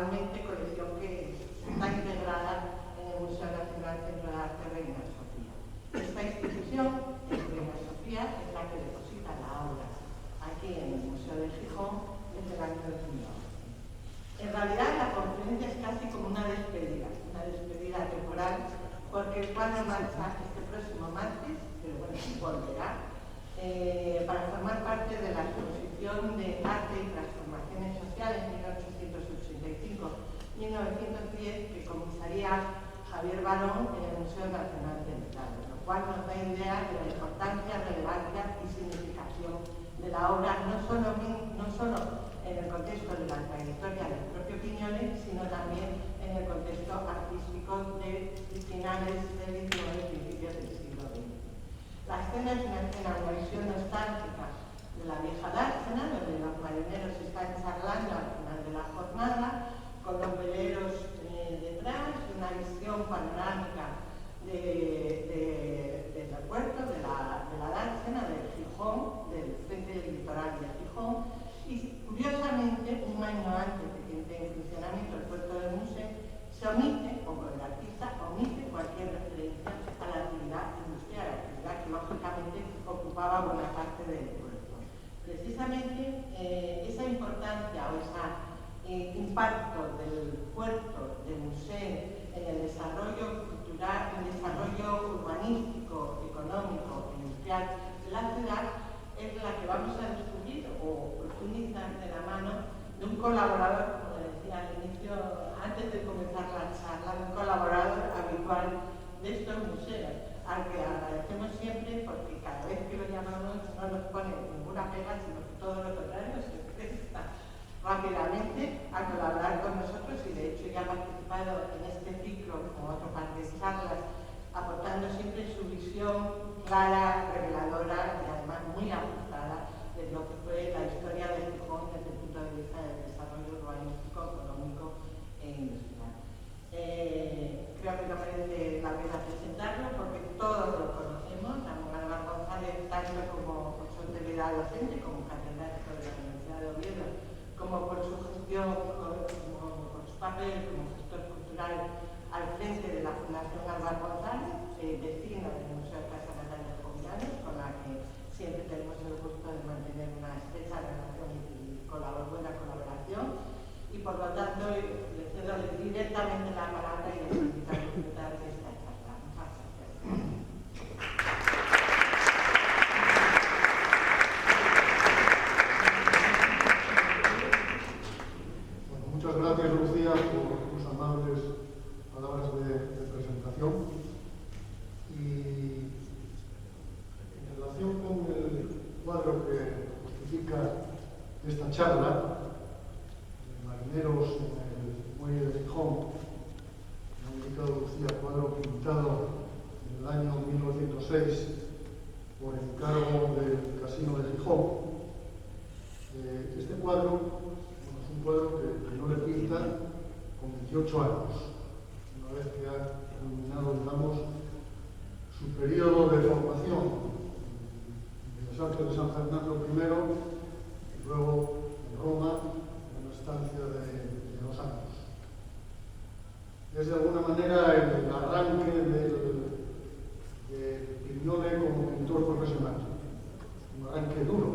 actualmente colección que está integrada en el Museo Nacional Centro de Arte Reina Sofía. Esta institución, Reina Sofía, es la que deposita la obra aquí en el Museo de Gijón desde el año 2011. En realidad la conferencia es casi como una despedida temporal, porque el cuadro marcha este próximo martes, pero bueno, volverá, para formar parte de la exposición de Arte y Transformaciones Sociales 1885-1910 que comisaría Javier Barón en el Museo Nacional del Prado, lo cual nos da idea de la importancia, relevancia y significación de la obra, no solo en el contexto de la trayectoria del propio Piñones, sino también en el contexto artístico de finales del XIX y principios del siglo XX. La escena es una escena, una visión nostálgica de la vieja dársena, donde los marineros están charlando al final de la jornada, con los veleros detrás, una visión panorámica del puerto, de la dársena, del Gijón, del frente litoral de Gijón, y curiosamente, un año antes de que entre en funcionamiento el puerto del museo, se omite, o el artista omite cualquier referencia a la actividad industrial, actividad que lógicamente ocupaba buena parte del puerto. Precisamente esa importancia o ese impacto del puerto, del museo, en el desarrollo cultural, en el desarrollo urbanístico, económico, industrial de la ciudad, es la que vamos a descubrir o profundizar de la mano de un colaborador, como decía al inicio, antes de comenzar la charla, un colaborador habitual de estos museos, al que agradecemos siempre porque cada vez que lo llamamos no nos pone ninguna pega, sino que todo lo contrario, se presta rápidamente a colaborar con nosotros y de hecho ya ha participado en este ciclo como otro par de charlas, aportando siempre su visión clara, reveladora y además muy ajustada de lo que fue la historia de Gijón desde el punto de vista del desarrollo urbanístico, económico e industrial. Creo que no merece la pena presentarlo porque todos lo conocemos, Álvaro González, tanto como por su actividad docente, como catedrático de la Universidad de Oviedo, como por su gestión, como por su papel como gestor cultural al frente de la Fundación Álvaro González, vecino del Museo de Casa Natalia Jovillanos, con la que siempre tenemos el gusto de mantener una estrecha relación y buena colaboración. Y por lo tanto, le cedo directamente la palabra y les invito a disfrutar de esta charla. Muchas gracias. Muchas gracias, Lucía, por tus amables palabras de presentación. Y en relación con el cuadro que justifica esta charla, Marineros en el Muelle de Gijón, me ha indicado Lucía, cuadro pintado en el año 1906 por encargo del Casino de Gijón. Este cuadro es un cuadro que no le pinta con 28 años, una vez que ha culminado, digamos, su periodo de formación en Bellas Artes de San Fernando primero y luego en Roma, en una estancia de 2 años. Es de alguna manera el arranque de Pignone como pintor profesional, un arranque duro,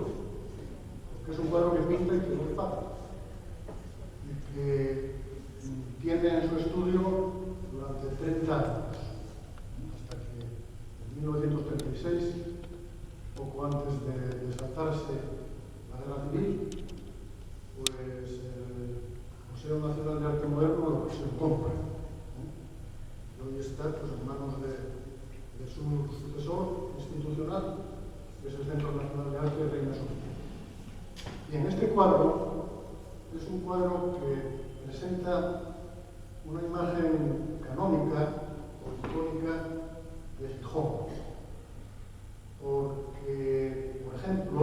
porque es un cuadro que pinta y que no es fácil, y que tiene en su estudio durante 30 años, hasta que en 1936, poco antes de desatarse la Guerra Civil, pues el Museo Nacional de Arte Moderno se lo compra, y hoy está pues, en manos de su sucesor institucional, que es el Centro Nacional de Arte Reina Sofía. Y en este cuadro es un cuadro que presenta una imagen canónica o icónica de Gijón, porque, por ejemplo,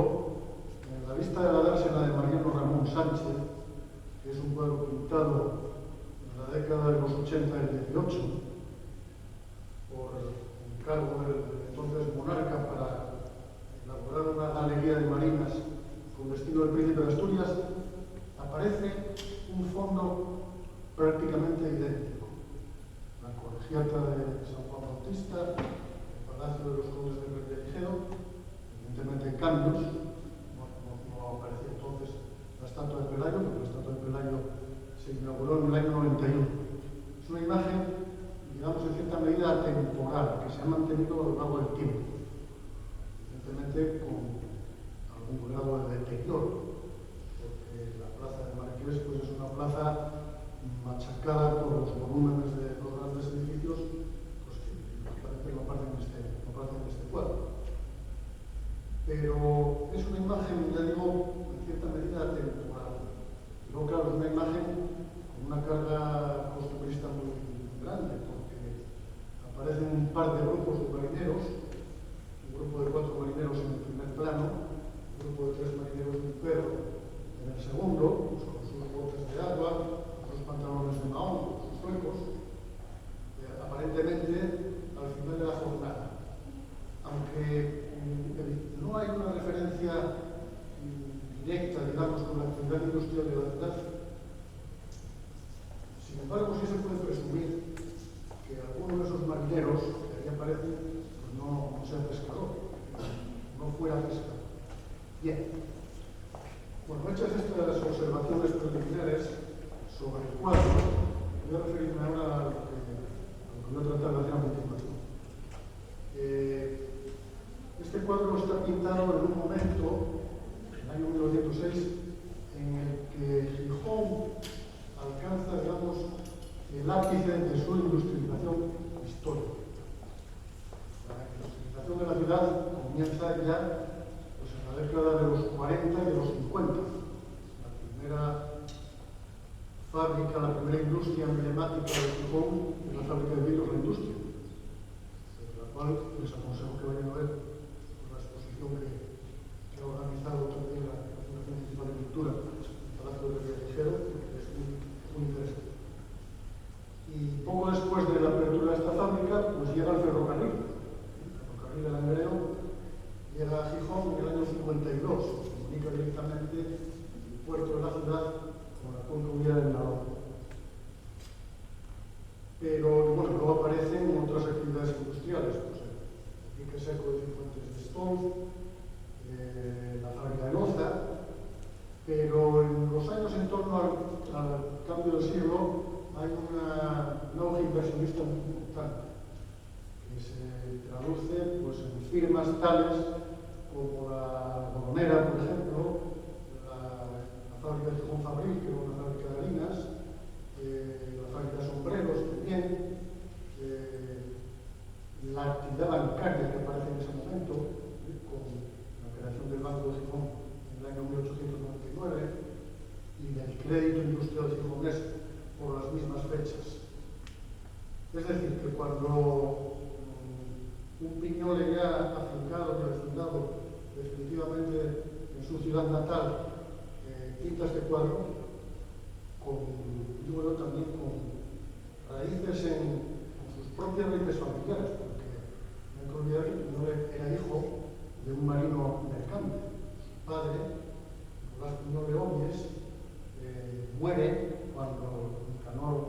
en la vista de la dársena de Mariano Ramón Sánchez, que es un cuadro pintado en la década de los 80 del 18, por encargo del entonces monarca para elaborar una galería de marinas con destino del Príncipe de Asturias, aparece un fondo prácticamente idéntico. La colegiata de San Juan Bautista, el Palacio de los Condes de Revillagigedo, evidentemente hay cambios, no apareció entonces la estatua de Pelayo, porque la estatua de Pelayo se inauguró en el año 91. Es una imagen, digamos, en cierta medida temporal, que se ha mantenido a lo largo del tiempo, evidentemente con algún grado de deterioro, porque la plaza de Marqués pues, es una plaza machacada por los volúmenes de los grandes edificios, pues que lógicamente no aparecen en este cuadro. Pero es una imagen, ya digo, en cierta medida temporal. Y luego, claro, es una imagen con una carga costumbrista muy grande, porque aparecen un par de grupos de marineros, un grupo de 4 marineros en el primer plano, un grupo de 3 marineros de un perro en el segundo, pues con sus botes de agua, con sus pantalones de mahón, con sus suecos, aparentemente al final de la jornada. Aunque no hay una referencia directa, digamos, con la actividad industrial de la ciudad, sin embargo, sí se puede presumir que alguno de esos marineros que ahí aparecen pues no sea pescador, no fuera pescador. Bien. Bueno, hechas estas observaciones preliminares sobre el cuadro, voy a referirme ahora a lo que voy a tratar de hacer a continuación. Este cuadro está pintado en un momento, en el año 1906, en el que Gijón alcanza, digamos, el ápice de su industrialización histórica. La industrialización de la ciudad comienza ya pues, en la década de los 40 y de los 50. La primera fábrica, la primera industria emblemática de Gijón es la fábrica de vidrios La Industria, de la cual les aconsejo que vayan a ver la exposición que ha organizado también la Fundación Municipal de Cultura, el Palacio de Revillagigedo, que es muy interesante. Y poco después de la apertura de esta fábrica, pues llega el ferrocarril de Langreo, llega a Gijón en el año 52, comunica directamente el puerto de la ciudad con la cuenca unida del Nalón. Pero bueno, luego aparecen otras actividades industriales, pues el pique seco de Cifuentes de Stolz, la fábrica de Loza, pero en los años en torno al cambio del siglo hay un auge inversionista muy importante que se traduce pues, en firmas tales como la Boronera, por ejemplo, la fábrica de Gijón Fabril, que era una fábrica de harinas, la fábrica de sombreros también, la actividad bancaria que aparece en ese momento, con la creación del Banco de Gijón en el año 1899 y del crédito industrial gijonés por las mismas fechas. Es decir, que cuando un Piñole ya afincado y vecindado definitivamente en su ciudad natal pinta este cuadro, bueno, también con raíces en sus propias raíces familiares, porque no hay que olvidar que Piñole era hijo de un marino mercante. Su padre, Nicolás Piñole Omies, muere cuando Nicanor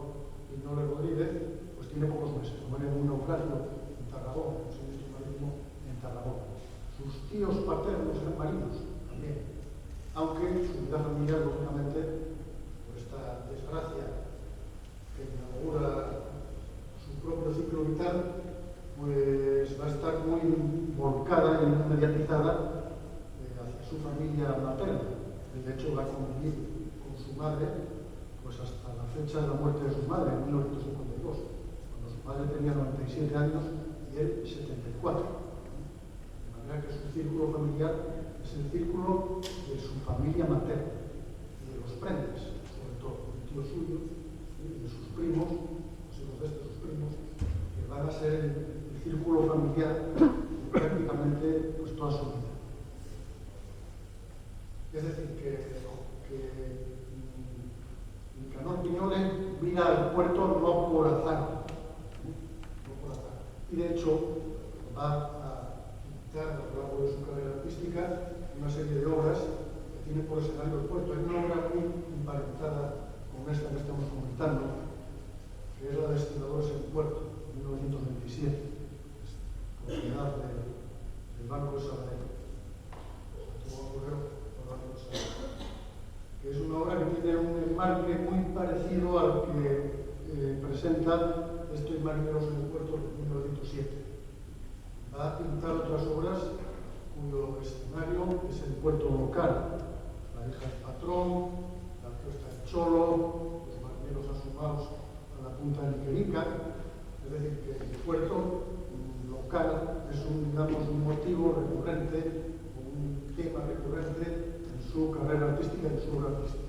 Piñole Rodríguez pues tiene pocos meses, muere en un naufragio en Tarragona, un sinistro marítimo en Tarragona. Sus tíos paternos eran marinos también, aunque su vida familiar, lógicamente, por esta desgracia que inaugura su propio ciclo vital, pues va a estar muy volcada y muy mediatizada hacia su familia materna. De hecho, va a convivir con su madre pues hasta la fecha de la muerte de su madre, en 1952, cuando su padre tenía 97 años y él 74. De manera que su círculo familiar es el círculo de su familia materna y de los Prendes, sobre todo, un tío suyo y de sus primos, los hijos de sus primos, que van a ser el círculo familiar prácticamente pues, toda su vida. Es decir, que Nicanor Piñole mira al puerto no por azar, y de hecho va a pintar a lo largo de su carrera artística una serie de obras que tiene por escenario el puerto. Hay una obra muy emparentada con esta que estamos comentando, que es la de Destiladores en Puerto, en 1927, propiedad del Banco de Sabadell, que es una obra que tiene un enmarque muy parecido al que presenta Estoy marineros en el puerto de 1907. Va a pintar otras obras cuyo escenario es el puerto local, la hija del patrón, la puesta del Cholo, los marineros asomados a la punta de Niquerica. Es decir, que el puerto local es un motivo recurrente, un tema recurrente en su carrera artística y en su obra artística.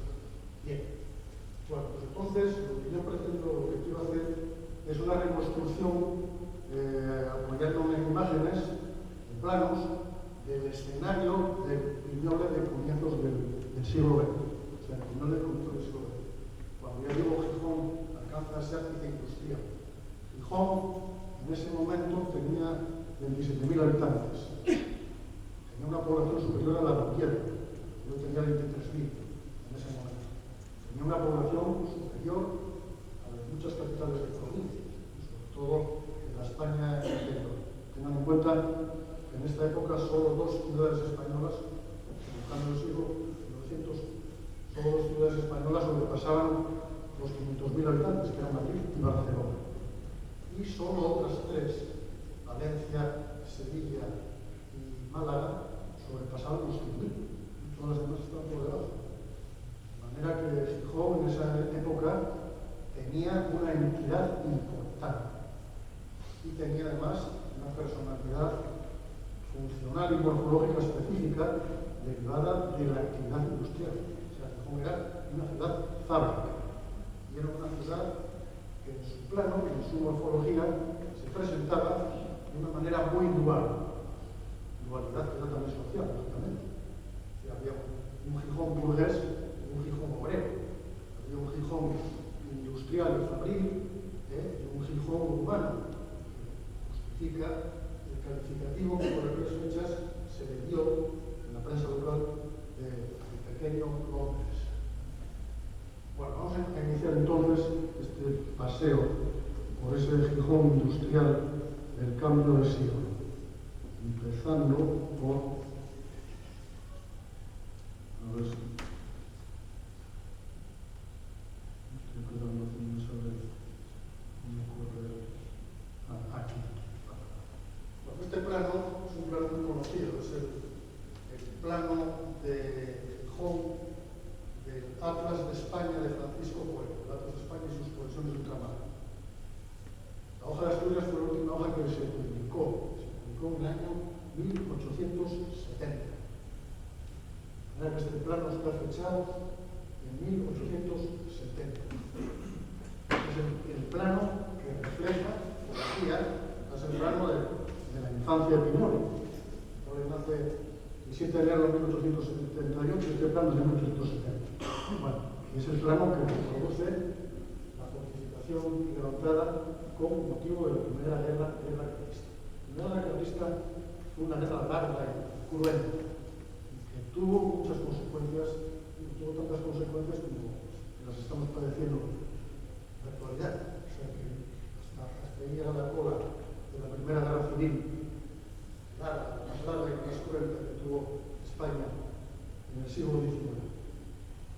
Bien, bueno, pues entonces lo que yo pretendo, lo que quiero hacer es una reconstrucción, apoyándome en imágenes, en planos, del escenario del Piñole de comienzos del siglo XX, o sea, el Piñole de comienzos del siglo XX. Cuando ya digo Gijón, alcanza a ser industrial. Gijón, en ese momento, tenía 27.000 habitantes. Tenía una población superior a la de Oviedo. Yo tenía 23.000 en ese momento. Tenía una población superior a las muchas capitales de provincia, sobre todo en la España interior. Tengan en cuenta que en esta época solo dos ciudades españolas, buscando el siglo 1900, solo dos ciudades españolas sobrepasaban los 500.000 habitantes, que eran Madrid y Barcelona. Y solo otras tres, Valencia, Sevilla y Málaga, sobrepasaban los 100.000. Todas las demás estaban por debajo. De manera que Gijón en esa época tenía una entidad importante y tenía además una personalidad funcional y morfológica específica derivada de la actividad industrial. O sea, Gijón era una ciudad fábrica y era una ciudad que en su plano, en su morfología, se presentaba de una manera muy dual. Dualidad que era también social, lógicamente. Había un Gijón burgués y un Gijón obrero. Había un Gijón industrial y fabril y un Gijón urbano, que justifica el calificativo que por aquellas fechas se le dio en la prensa local de pequeño Londres. Bueno, vamos a iniciar entonces este paseo por ese Gijón industrial del cambio de siglo, empezando por... A ver si... Estoy cuidando haciendo sobre mi correo. Aquí. Bueno, este plano es un plano muy conocido, es el plano de Gijón del Atlas de España de Francisco Coelho, el Atlas de España y sus posesiones ultramar. La hoja de Asturias fue la última hoja que se publicó en el año 1870. Este plano está fechado en 1870. Es el plano que refleja, es el plano de la infancia de Piñol. Piñol nace el 7 de enero de 1878, este plano es de 1870. Bueno, es el plano que reproduce la fortificación levantada con motivo de la Primera Guerra Carlista. La Primera Guerra Carlista fue una guerra larga y cruenta, que tuvo muchas consecuencias, y tuvo tantas consecuencias como las estamos padeciendo en la actualidad. O sea que hasta ahí llega la cola de la Primera Guerra Civil, larga, más larga y más cruenta que tuvo España en el siglo XIX.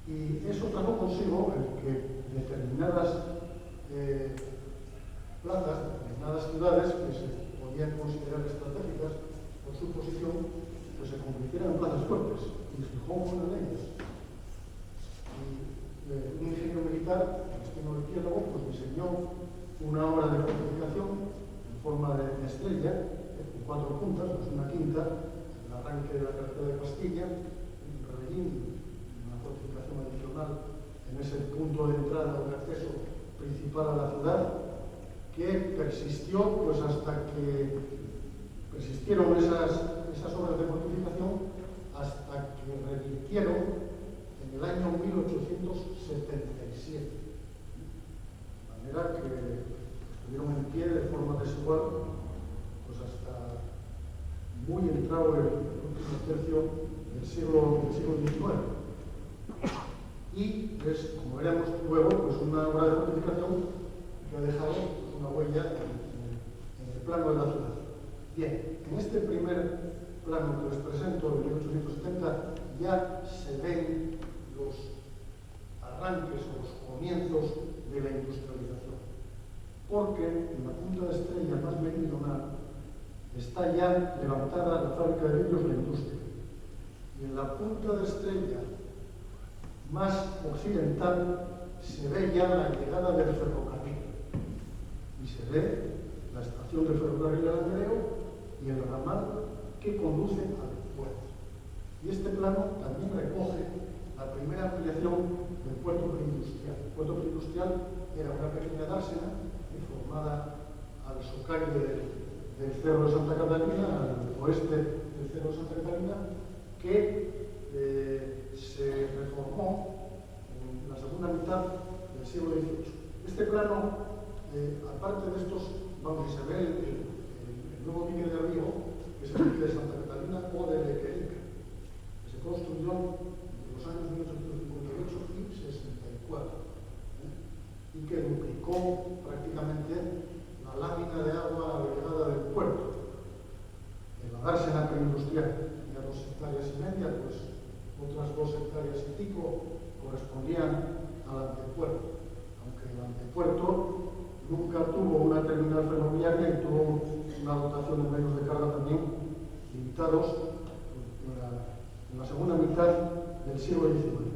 Y eso trajo consigo el que determinadas plazas, determinadas ciudades que se podían considerar estratégicas por su posición, pues se convirtieran en plazas fuertes, y Gijón fue una de ellas. Y un ingeniero militar, Agustino Arquiólogo, pues diseñó una obra de fortificación en forma de estrella, con 4 puntas, pues una quinta, el arranque de la carretera de Castilla, un rellín, una fortificación adicional en ese punto de entrada o de acceso principal a la ciudad, que persistió pues hasta que persistieron esas obras de fortificación hasta que revirtieron en el año 1877. De manera que estuvieron en pie de forma desigual pues hasta muy entrado el último tercio del siglo XIX. Y es, como veremos luego, pues una obra de fortificación que ha dejado una huella en el plano de la ciudad. Bien, en este primer plano que les presento, de 1870, ya se ven los arranques o los comienzos de la industrialización, porque en la punta de Estrella más meridional está ya levantada la fábrica de vidrios La Industria, y en la punta de Estrella más occidental se ve ya la llegada del ferrocarril, y se ve la estación del ferrocarril de Langreo y el ramal que conduce al puerto. Y este plano también recoge la primera ampliación del puerto preindustrial. El puerto preindustrial era una pequeña dársena formada al socalle del Cerro de Santa Catalina, al oeste del Cerro de Santa Catalina, que se reformó en la segunda mitad del siglo XVIII. Este plano, aparte de estos, donde se ve el nuevo dique de Río, que es el dique de Santa Catalina o de Lequerica, que se construyó en los años 1858 y 64, y que duplicó prácticamente la lámina de agua a la llegada del puerto. En la dársena preindustrial ya 2,5 hectáreas, pues otras 2,5 hectáreas correspondían al antepuerto, aunque el antepuerto nunca tuvo una terminal ferroviaria y tuvo una dotación de medios de carga también limitados en la segunda mitad del siglo XIX.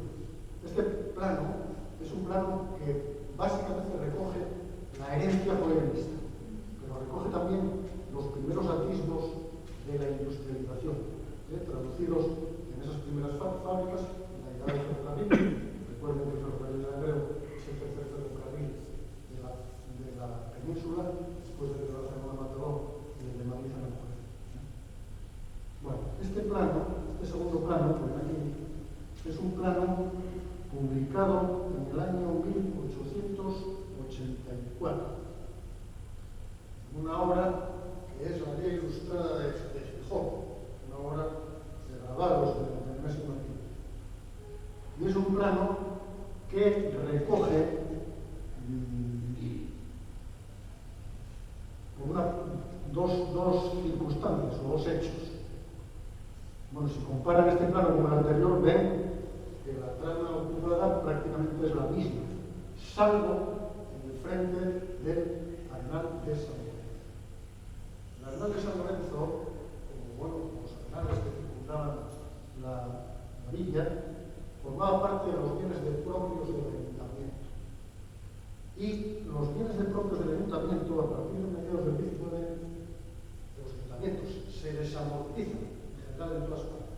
Este plano es un plano que básicamente recoge la herencia polemista, pero recoge también los primeros atisbos de la industrialización, traducidos en esas primeras fábricas, en la llegada del ferrocarril. Recuerden que el ferrocarril de Langreo es el tercer ferrocarril de la península, después del de Barcelona a Mataró y el de Madrid a Navarra. Bueno, este plano, este segundo plano, que ven aquí, es un plano publicado en el año 1884, una obra que es la Guía Ilustrada de Gijón, una obra de grabados del mes martín. Y es un plano que recoge dos circunstancias o dos hechos. Bueno, si comparan este plano con el anterior, ven que la trama ocupada prácticamente es la misma, salvo en el frente del Arenal de San Lorenzo. El Arenal de San Lorenzo, como los arenales que circundaban la villa, formaba parte de los bienes propios del ayuntamiento. Y los bienes propios del ayuntamiento, a partir de mediados del XIX, los ayuntamientos se desamortizan en general en todas partes, a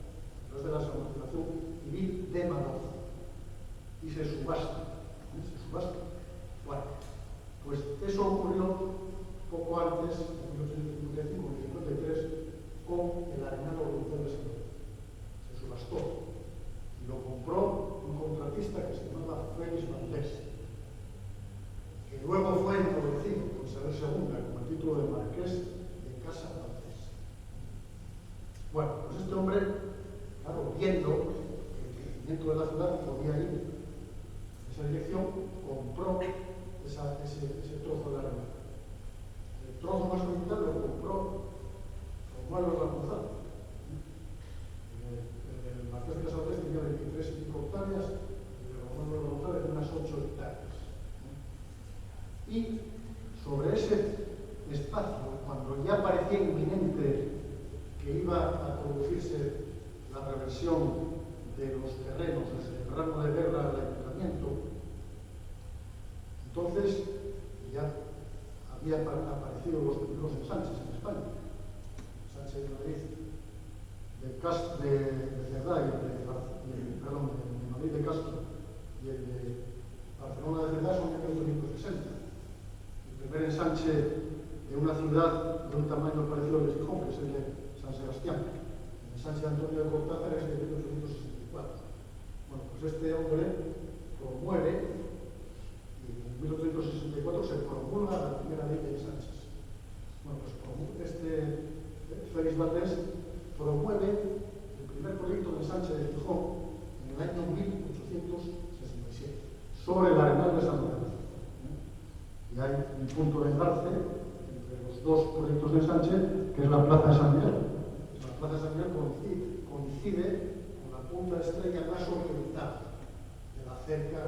través de la desamortización civil de Madrid, y se subasta. Bueno, pues eso ocurrió poco antes, en 1855 y 53, con el Arenal Oriental de San Lorenzo. Se subastó y lo compró un contratista que se llamaba Félix Valdés, que luego fue ennoblecido por Isabel II con el título de Marqués de Casa Valdés. Bueno, pues este hombre, claro, viendo que el crecimiento de la ciudad podía ir en esa dirección, compró ese trozo de la Arenal. El trozo más oriental lo compró Juan Los Rapunzal. El Marqués de Casa Valdés tenía 23 hectáreas y el Juan Los Rapunzal tenía unas 8 hectáreas. Y sobre ese espacio, cuando ya parecía inminente que iba a producirse la reversión de los terrenos desde el ramo de guerra al ayuntamiento, entonces ya había aparecido los primeros ensanches en España. Sánchez de Madrid, de Cerdá y de Madrid de Castro y el de Barcelona de Cerdá son de 1860. El primer ensanche de una ciudad de un tamaño parecido al de Gijón, que es el de San Sebastián. El ensanche de Antonio de Cortázar es de 1864. Bueno, pues este hombre promueve, y en 1864 se promulga la primera ley de ensanches. Bueno, pues Félix Valdés promueve el primer proyecto de ensanche de Gijón en el año 1867. sobre el Arenal de San Lorenzo. Y hay un punto de enlace entre los dos proyectos de ensanche, que es la Plaza de San Miguel. La Plaza de San Miguel coincide con la punta estrella más oriental de la cerca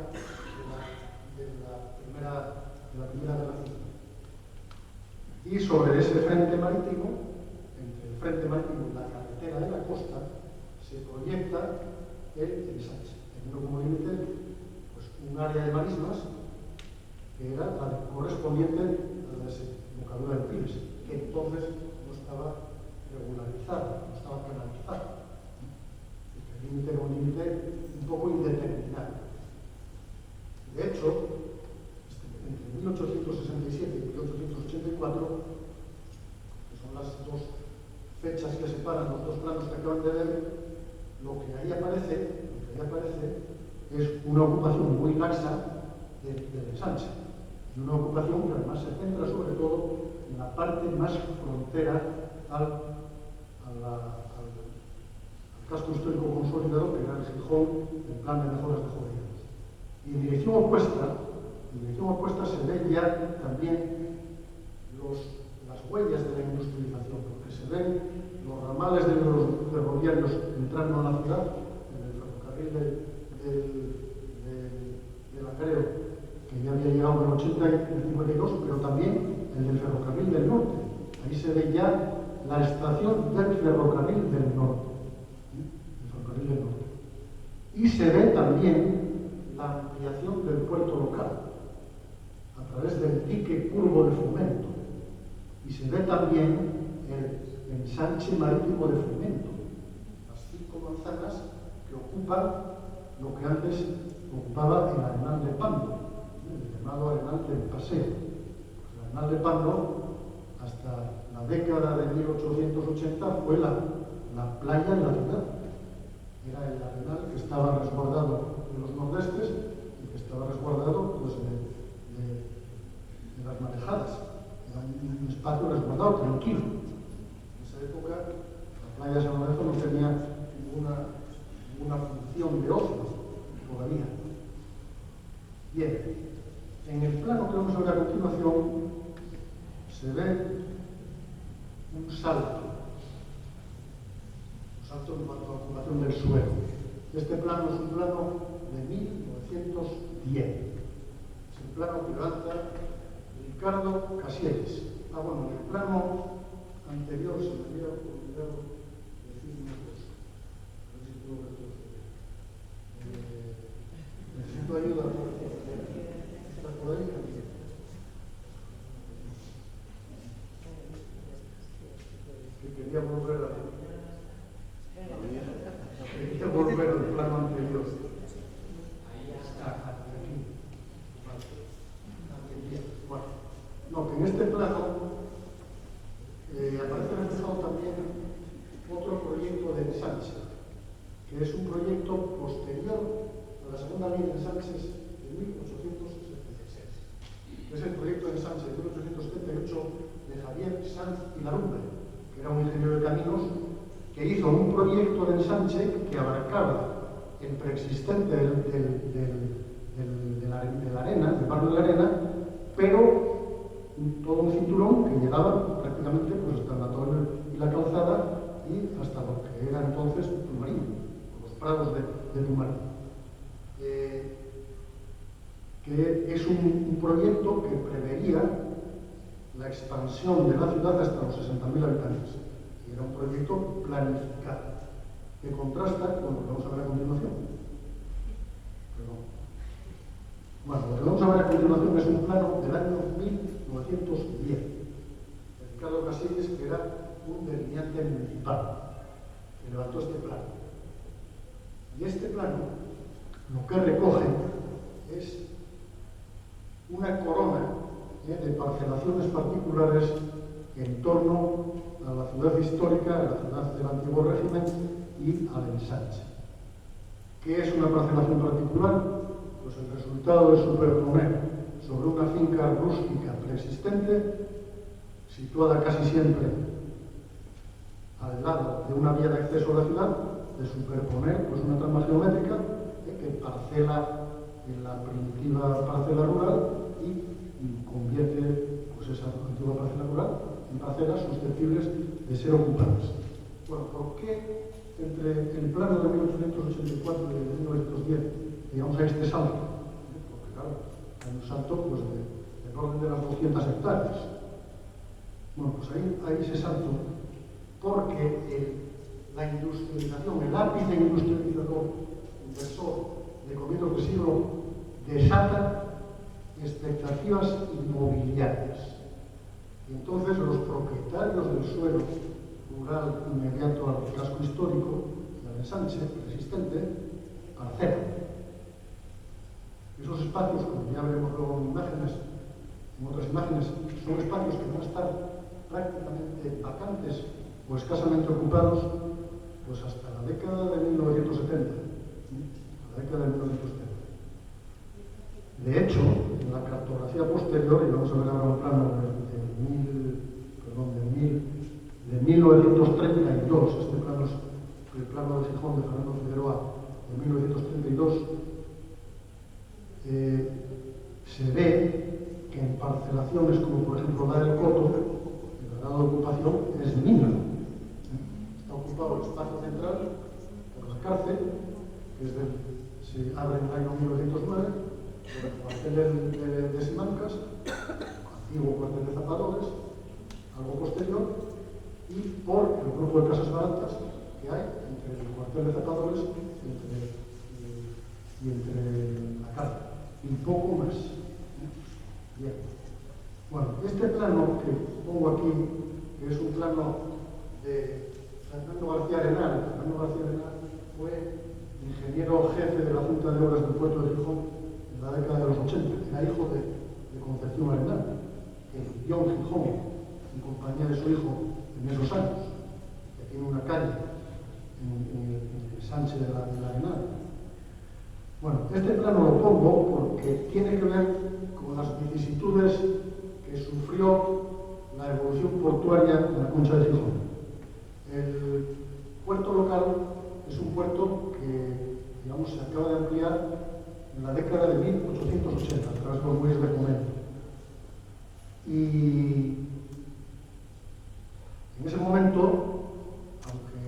de la primera de la ciudad. Y sobre ese frente marítimo, entre el frente marítimo y la carretera de la costa, se proyecta el ensanche, teniendo como límite pues, un área de marismas que era la correspondiente a la desembocadura del Piles, que entonces no estaba regularizada, no estaba canalizada. El límite era un límite un poco indeterminado. De hecho, entre 1867 y 1884, que son las dos fechas que separan los dos planos que acaban de ver, lo que ahí aparece es una ocupación muy laxa del ensanche. Y una ocupación que además se centra sobre todo en la parte más frontera al casco histórico consolidado, que era el Gijón, el plan de mejoras de Jovellanos. Y en dirección opuesta se ven ya también las huellas de la industrialización, porque se ven los ramales de los ferroviarios entrando a la ciudad, en el ferrocarril de Langreo, que ya había llegado en el 80 y el 52, pero también el del ferrocarril del norte. Ahí se ve ya la estación del ferrocarril del norte. Y se ve también la ampliación del puerto local a través del dique curvo de Fomento. Y se ve también el ensanche marítimo de Fomento, las 5 manzanas que ocupan lo que antes ocupaba el Arenal de Pando, el llamado Arenal del Paseo. El Arenal de Pando, hasta la década de 1880, fue la playa de la ciudad. Era el arenal que estaba resguardado de los nordestes y que estaba resguardado pues, de las marejadas. Era un espacio resguardado, tranquilo. En esa época la playa de San Lorenzo no tenía ninguna función de ocio todavía. Bien, en el plano que vamos a ver a continuación se ve un salto en cuanto a la ocupación del suelo. Este plano es un plano de 1910. Es el plano que levanta Ricardo Casieres. Bueno, en el plano anterior se me había olvidado decir una cosa. A ver si puedo retroceder. Necesito ayuda. ¿Está por ahí? Que quería volver a... Quería volver al plano anterior. Aquí. Bueno, no, que en este plano aparece reflejado también otro proyecto de ensanche, que es un proyecto posterior a la segunda ley de ensanches de 1876. Es el proyecto de ensanche de 1878 de Javier Sanz y Larumbe, que era un ingeniero de caminos, que hizo un proyecto de ensanche que abarcaba el preexistente de la arena, del barrio de la Arena, pero todo un cinturón que llegaba prácticamente pues, hasta la torre y la calzada y hasta lo que era entonces Tumarín, los prados de Tumarín. Que es un proyecto que preveía la expansión de la ciudad hasta los 60.000 habitantes. Era un proyecto planificado, que contrasta con lo que vamos a ver a continuación. Bueno, lo que vamos a ver a continuación es un plano del año 1910. Ricardo Casieres, que era un delineante municipal, que levantó este plano. Y este plano lo que recoge es una corona de parcelaciones particulares en torno a la ciudad histórica, a la ciudad del antiguo régimen y al ensanche. ¿Qué es una parcelación particular? Pues el resultado de superponer sobre una finca rústica preexistente, situada casi siempre al lado de una vía de acceso a la ciudad, de superponer pues una trama geométrica que parcela en la primitiva parcela rural y convierte pues, esa antigua parcela rural en parcelas susceptibles de ser ocupadas. Bueno, ¿por qué entre el plano de 1884 y de 1910 llegamos a este salto? Porque claro, hay un salto pues, del orden de las 200 hectáreas. Bueno, pues ahí ese salto porque la industrialización, el ápice industrializador inversor de comienzos del siglo desata expectativas inmobiliarias. Y entonces los propietarios del suelo rural inmediato al casco histórico y al ensanche existente parcelan. Esos espacios, como ya veremos luego en imágenes, en otras imágenes, son espacios que van a estar prácticamente vacantes o escasamente ocupados pues hasta la década de 1970. La década de 1970. De hecho, en la cartografía posterior, y vamos a ver ahora un plano de 1932, este plano es el plano de Gijón de Fernando Figueroa de 1932, se ve que en parcelaciones como por ejemplo la del Coto, el grado de ocupación es mínimo. Está ocupado el espacio central por la cárcel, que se abre en el año 1909, por el cuartel de Simancas, antiguo cuartel de zapadores, algo posterior, y por el grupo de casas baratas que hay entre el cuartel de zapadores y entre la cárcel, y poco más. Bien. Bueno, este plano que pongo aquí, que es un plano de Fernando García Arenal. Fernando García Arenal fue ingeniero jefe de la Junta de Obras del Puerto de Gijón en la década de los 80. Era hijo de Concepción Arenal, que vivió en Gijón en compañía de su hijo en esos años, que tiene una calle en el Sánchez de la Arenal. Bueno, este plano lo pongo porque tiene que ver con las vicisitudes que sufrió la evolución portuaria de la Concha de Gijón. El puerto local es un puerto que, digamos, se acaba de ampliar en la década de 1880 a través de los muelles de Fomento. Y en ese momento, aunque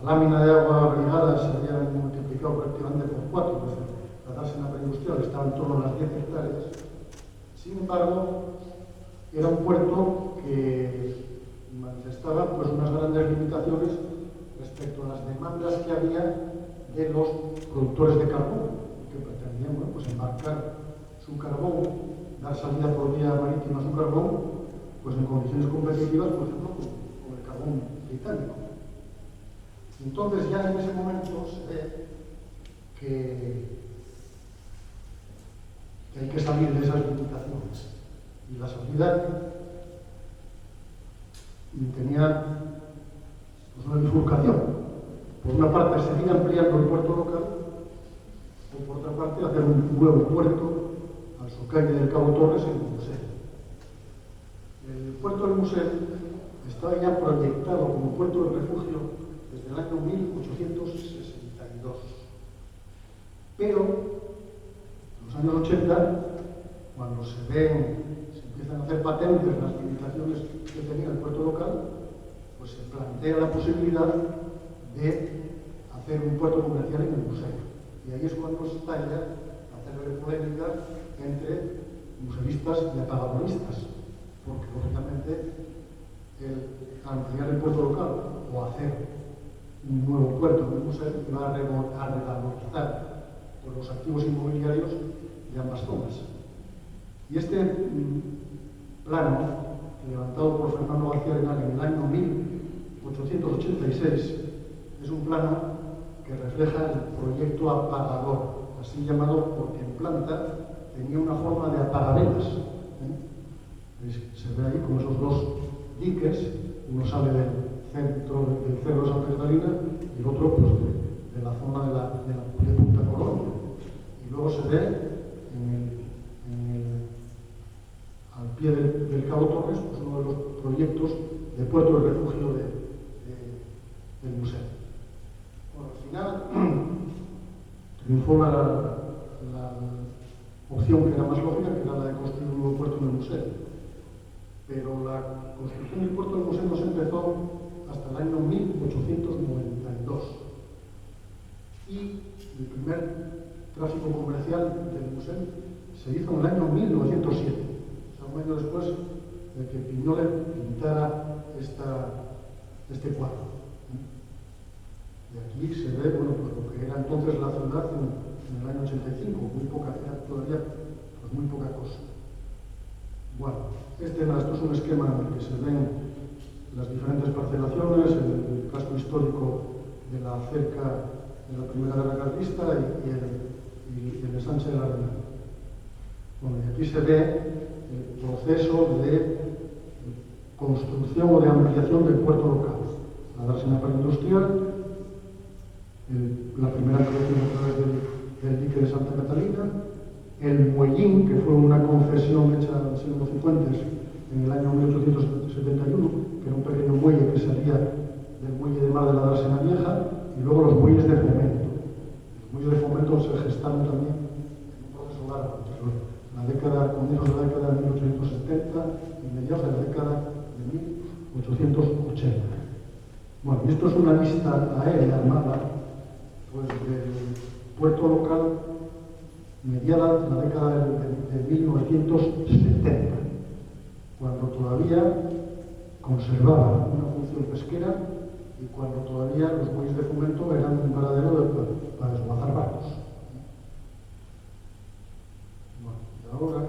la lámina de agua brigada se había multiplicado prácticamente por 4, pues la dársena preindustrial estaba en torno a las 10 hectáreas, sin embargo, era un puerto que manifestaba pues, unas grandes limitaciones respecto a las demandas que había de los productores de carbón, que pretendían bueno, pues embarcar su carbón, dar salida por vía marítima a su carbón, pues en condiciones competitivas, por ejemplo, con el carbón británico. Entonces ya en ese momento se ve que hay que salir de esas limitaciones. Y la salida tenía pues, una bifurcación. Por una parte, seguir ampliando el puerto local, o por otra parte, hacer un nuevo puerto al socalle del Cabo Torres en el Museo. El puerto del Museo estaba ya proyectado como puerto de refugio desde el año 1862. Pero, en los años 80, cuando se empiezan a hacer patentes las limitaciones que tenía el puerto local, pues se plantea la posibilidad de hacer un puerto comercial en el museo. Y ahí es cuando estalla la célebre polémica entre museístas y apagadoristas, porque lógicamente el ampliar el puerto local o hacer un nuevo puerto en el museo va a revalorizar por los activos inmobiliarios de ambas zonas. Y este plano, levantado por Fernando García Arenal en el año 1886, es un plano que refleja el proyecto apagador, así llamado porque en planta tenía una forma de apagavelas. Se ve ahí como esos dos diques, uno sale del centro del cerro de Santa Catalina y el otro pues, de la zona de Punta Colombia. Y luego se ve al pie del Cabo Torres, pues uno de los proyectos de puerto de refugio del museo. Bueno, al final triunfó opción que era más lógica, que era la de construir un nuevo puerto en el museo. Pero la construcción del puerto del museo no se empezó hasta el año 1892. Y el primer tráfico comercial del museo se hizo en el año 1907, o sea, un año después de que Piñole pintara este cuadro. Y aquí se ve, bueno, pues lo que era entonces la ciudad en el año 85, muy poca, era todavía pues muy poca cosa. Bueno, esto es un esquema en el que se ven las diferentes parcelaciones, el casco histórico de la cerca de la Primera Guerra Carlista y el ensanche de la Arena. Bueno, y aquí se ve el proceso de construcción o de ampliación del puerto local. La dársena preindustrial, la primera creación a través del dique de Santa Catalina, el muellín, que fue una concesión hecha en siglos 50 en el año 1871, que era un pequeño muelle que salía del muelle de mar de la dársena vieja, y luego los muelles de fomento. Los muelles de fomento se gestaron también en un proceso largo, comienzos de la década de 1870 y mediados de la década de 1880. Bueno, y esto es una lista aérea armada pues, del puerto local mediada en la década de 1970, cuando todavía conservaba una función pesquera y cuando todavía los muelles de fomento eran un paradero para desguazar barcos. Bueno, y ahora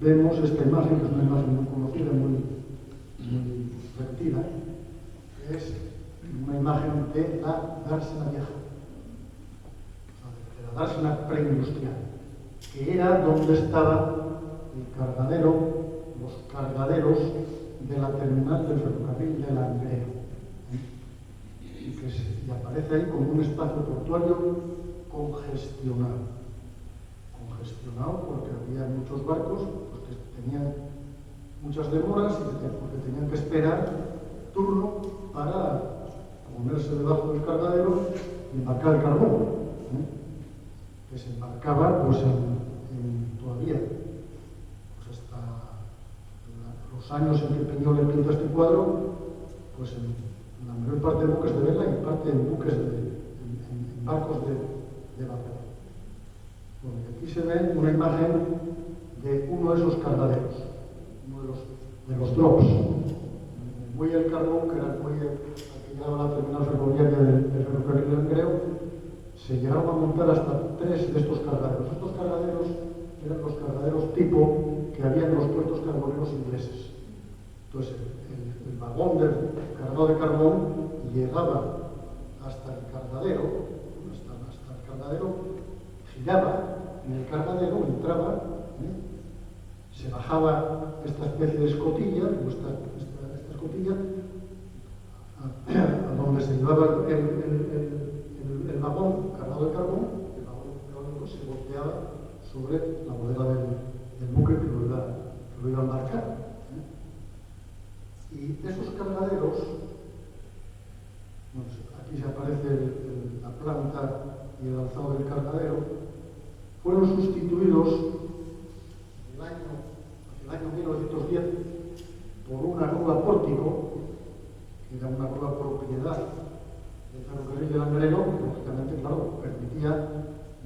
vemos esta imagen, que es una imagen muy conocida, muy repetida, que es una imagen de la dársena vieja, de la dársena preindustrial, que era donde estaba el cargadero, los cargaderos de la terminal del ferrocarril de Langreo. Y aparece ahí como un espacio portuario congestionado. Congestionado porque había muchos barcos pues, que tenían muchas demoras y porque tenían que esperar turno para ponerse debajo del cargadero y embarcar el carbón, que se embarcaba pues, todavía pues, hasta los años en que Piñol pinta este cuadro, pues en la mayor parte de buques de vela y parte en buques en barcos de vapor. Bueno, y aquí se ve una imagen de uno de esos cargaderos, uno de los drops. El muelle del Carbón, que era el muelle al que llegaba la terminal ferroviaria del ferrocarril de Langreo, se llegaron a montar hasta 3 de estos cargaderos. Estos cargaderos eran los cargaderos tipo que había en los puertos carboneros ingleses. Entonces, el vagón cargado de carbón llegaba hasta el cargadero, giraba en el cargadero, entraba, se bajaba esta especie de escotilla, esta escotilla, a donde se llevaba el vagón cargado de carbón, el vagón se volteaba sobre la bodega del buque que lo iba a embarcar. Y esos cargaderos, bueno, aquí se aparece la planta y el alzado del cargadero, fueron sustituidos hacia el año 1910 por una grúa pórtico, que era una grúa propiedad del ferrocarril de Langreo, que lógicamente, claro, permitía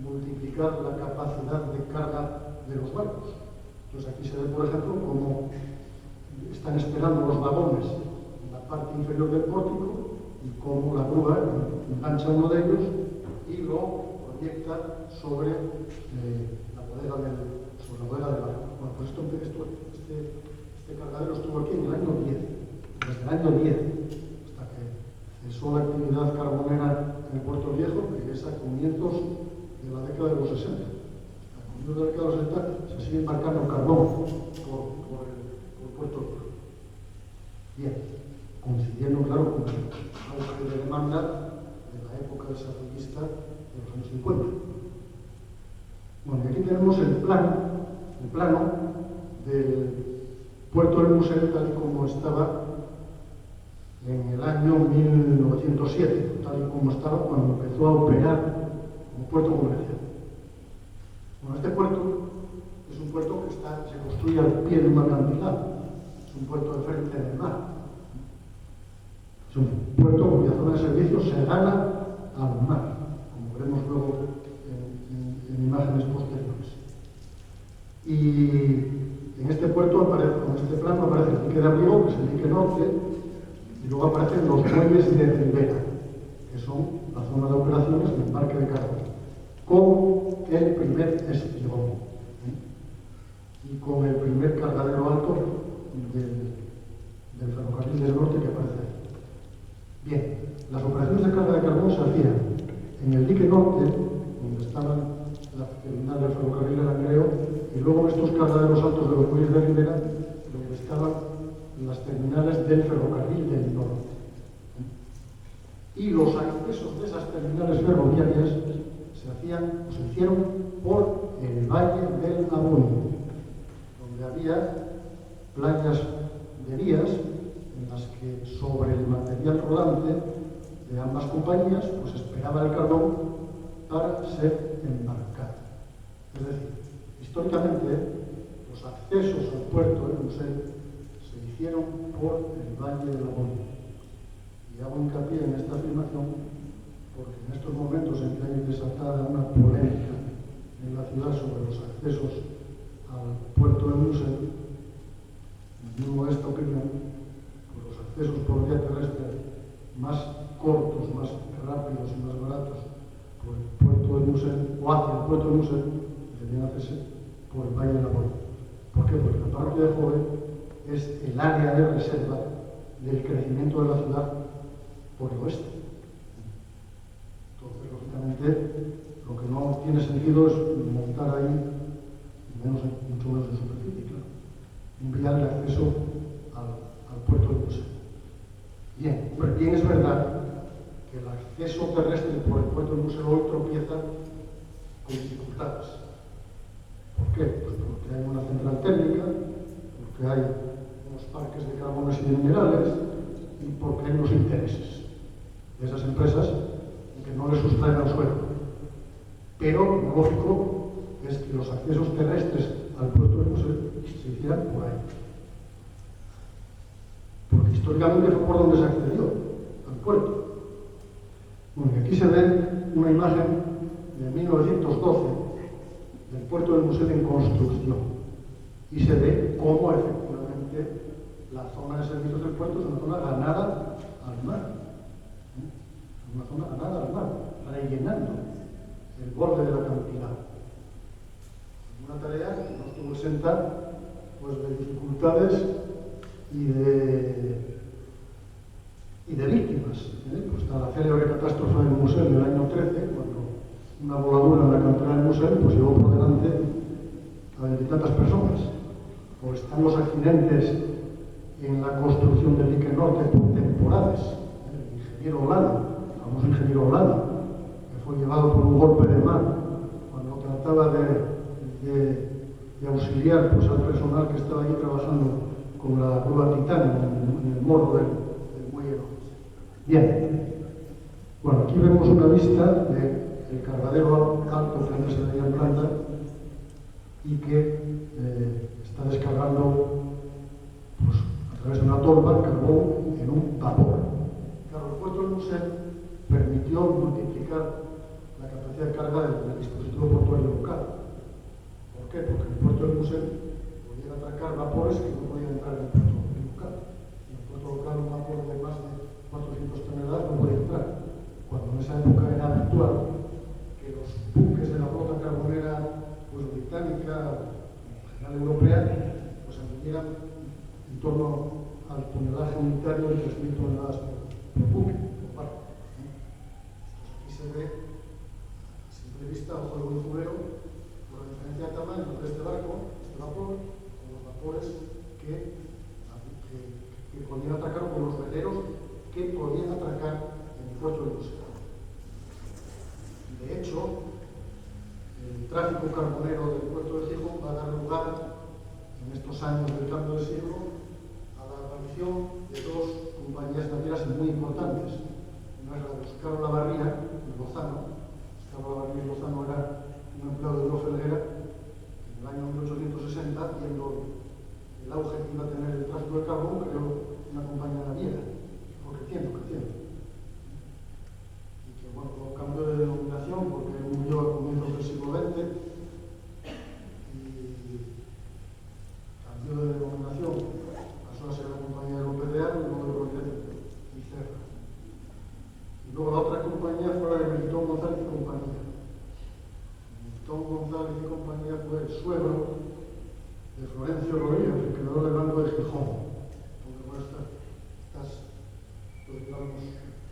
multiplicar la capacidad de carga de los barcos. Entonces aquí se ve, por ejemplo, cómo están esperando los vagones en la parte inferior del pórtico y cómo la grúa engancha uno de ellos y lo proyecta sobre la bodega del barco. Bueno, pues este cargadero estuvo aquí en el año 10, desde el año 10, hasta que cesó la actividad carbonera en el Puerto Viejo, que es a comienzos de la década de los 60. A comienzos de la década de los 60 se sigue embarcando carbón por el Puerto Viejo. Bien, coincidiendo, claro, con el auge de demanda de la época desarrollista de los años 50. Bueno, y aquí tenemos el plano del puerto del museo tal y como estaba en el año 1907, tal y como estaba cuando empezó a operar como puerto comercial. Bueno, este puerto un puerto que se construye al pie de un acantilado, es un puerto de frente del mar. Es un puerto cuya zona de servicio se gana al mar, como veremos luego en imágenes posteriores. Y en este puerto, con este plano, aparece el dique de abrigo, que es el dique norte, y luego aparecen los muelles de Ribera, que son la zona de operaciones del embarque de carbón, con el primer espigón y con el primer cargadero alto del ferrocarril del norte que aparece ahí. Bien, las operaciones de carga de carbón se hacían en el dique norte, donde estaban la terminal del ferrocarril de Langreo, y luego en estos cargaderos altos de los muelles de Ribera, donde estaban las terminales del ferrocarril del norte. Y los accesos de esas terminales ferroviarias se hicieron por el Valle del Abón, donde había playas de vías en las que sobre el material rodante de ambas compañías pues esperaba el carbón para ser embarcado. Es decir, históricamente los accesos al puerto de Musel se hicieron por el Valle del Abón. Y hago hincapié en esta afirmación porque en estos momentos en que hay desatada una polémica en la ciudad sobre los accesos al puerto de Musel, en mi modesta opinión, pues los accesos por vía terrestre más cortos, más rápidos y más baratos por el puerto de Musel o hacia el puerto de Musel deberían hacerse por el Valle de la Boya. ¿Por qué? Porque la parroquia de Jove es el área de reserva del crecimiento de la ciudad por el oeste. Entonces, lógicamente, lo que no tiene sentido es montar ahí, mucho menos en superficie, claro, un vial de acceso al puerto de Musel. Bien, bien es verdad que el acceso terrestre por el puerto de Musel hoy tropieza con dificultades. ¿Por qué? Pues porque hay una central térmica, porque hay unos parques de carbonos y de minerales y porque hay unos intereses de esas empresas que no les sustraen al suelo. Pero lo lógico es que los accesos terrestres al puerto de Musel se hicieran por ahí. Porque históricamente fue por donde se accedió al puerto. Bueno, y aquí se ve una imagen de 1912 del puerto de Musel en construcción. Y se ve cómo efectivamente la zona de servicios del puerto es una zona ganada al mar. Una zona ganada al mar, rellenando el borde del acantilado. Una tarea que no estuvo exenta pues, de dificultades y de víctimas. Pues está la célebre catástrofe del Musel del año 13, cuando una voladura en la cantera del Musel pues, llevó por delante a 20 y tantas personas. O están los accidentes en la construcción del dique norte por temporales. El ingeniero Olano, el famoso ingeniero Olano, que fue llevado por un golpe de mar cuando trataba de auxiliar pues, al personal que estaba allí trabajando con la grúa Titán en el morro del muelle. Bien, bueno, aquí vemos una vista del cargadero alto que antes se veía en planta y que está descargando pues, a través de una tolva carbón en un vapor. Claro, el puerto de Musel permitió multiplicar la capacidad de carga del dispositivo portuario local. ¿Por qué? Porque el puerto de Musel podía atracar vapores que no podían entrar en el puerto local. En el puerto local un vapor de más de 400 toneladas no podía entrar. Cuando en esa época era habitual que los buques de la flota carbonera pues, británica, en general europea, pues anduvieran en torno al tonelaje unitario de 3.000 toneladas por buque, por barco. Aquí se ve, a simple vista, ojo de buen cubero, por la diferencia de tamaño de este barco, este vapor, con los vapores que podían atracar, con los veleros que podían atracar en el puerto de Musel. De hecho, el tráfico carbonero del puerto de Gijón va a dar lugar, en estos años del cambio de siglo, a la aparición de dos compañías navieras muy importantes. Una es la de Oscar Olavarría, de Lozano. Oscar Olavarría y Lozano era un empleado de Oro Felguera, que en el año 1860, viendo el auge que iba a tener el tráfico de carbón, creó una compañía naviera, fue creciendo. Y que, bueno, tuvo un cambio de denominación porque murió a comienzos del siglo XX y cambió de denominación, pasó a ser la compañía de López de Ar, y luego de Rodríguez y Cerra. Y luego la otra compañía fue la de Melitón González y compañía. Melitón González y compañía fue el suegro de Florencio Rodríguez, el creador del Banco de Gijón. Aunque bueno, estas pues, digamos,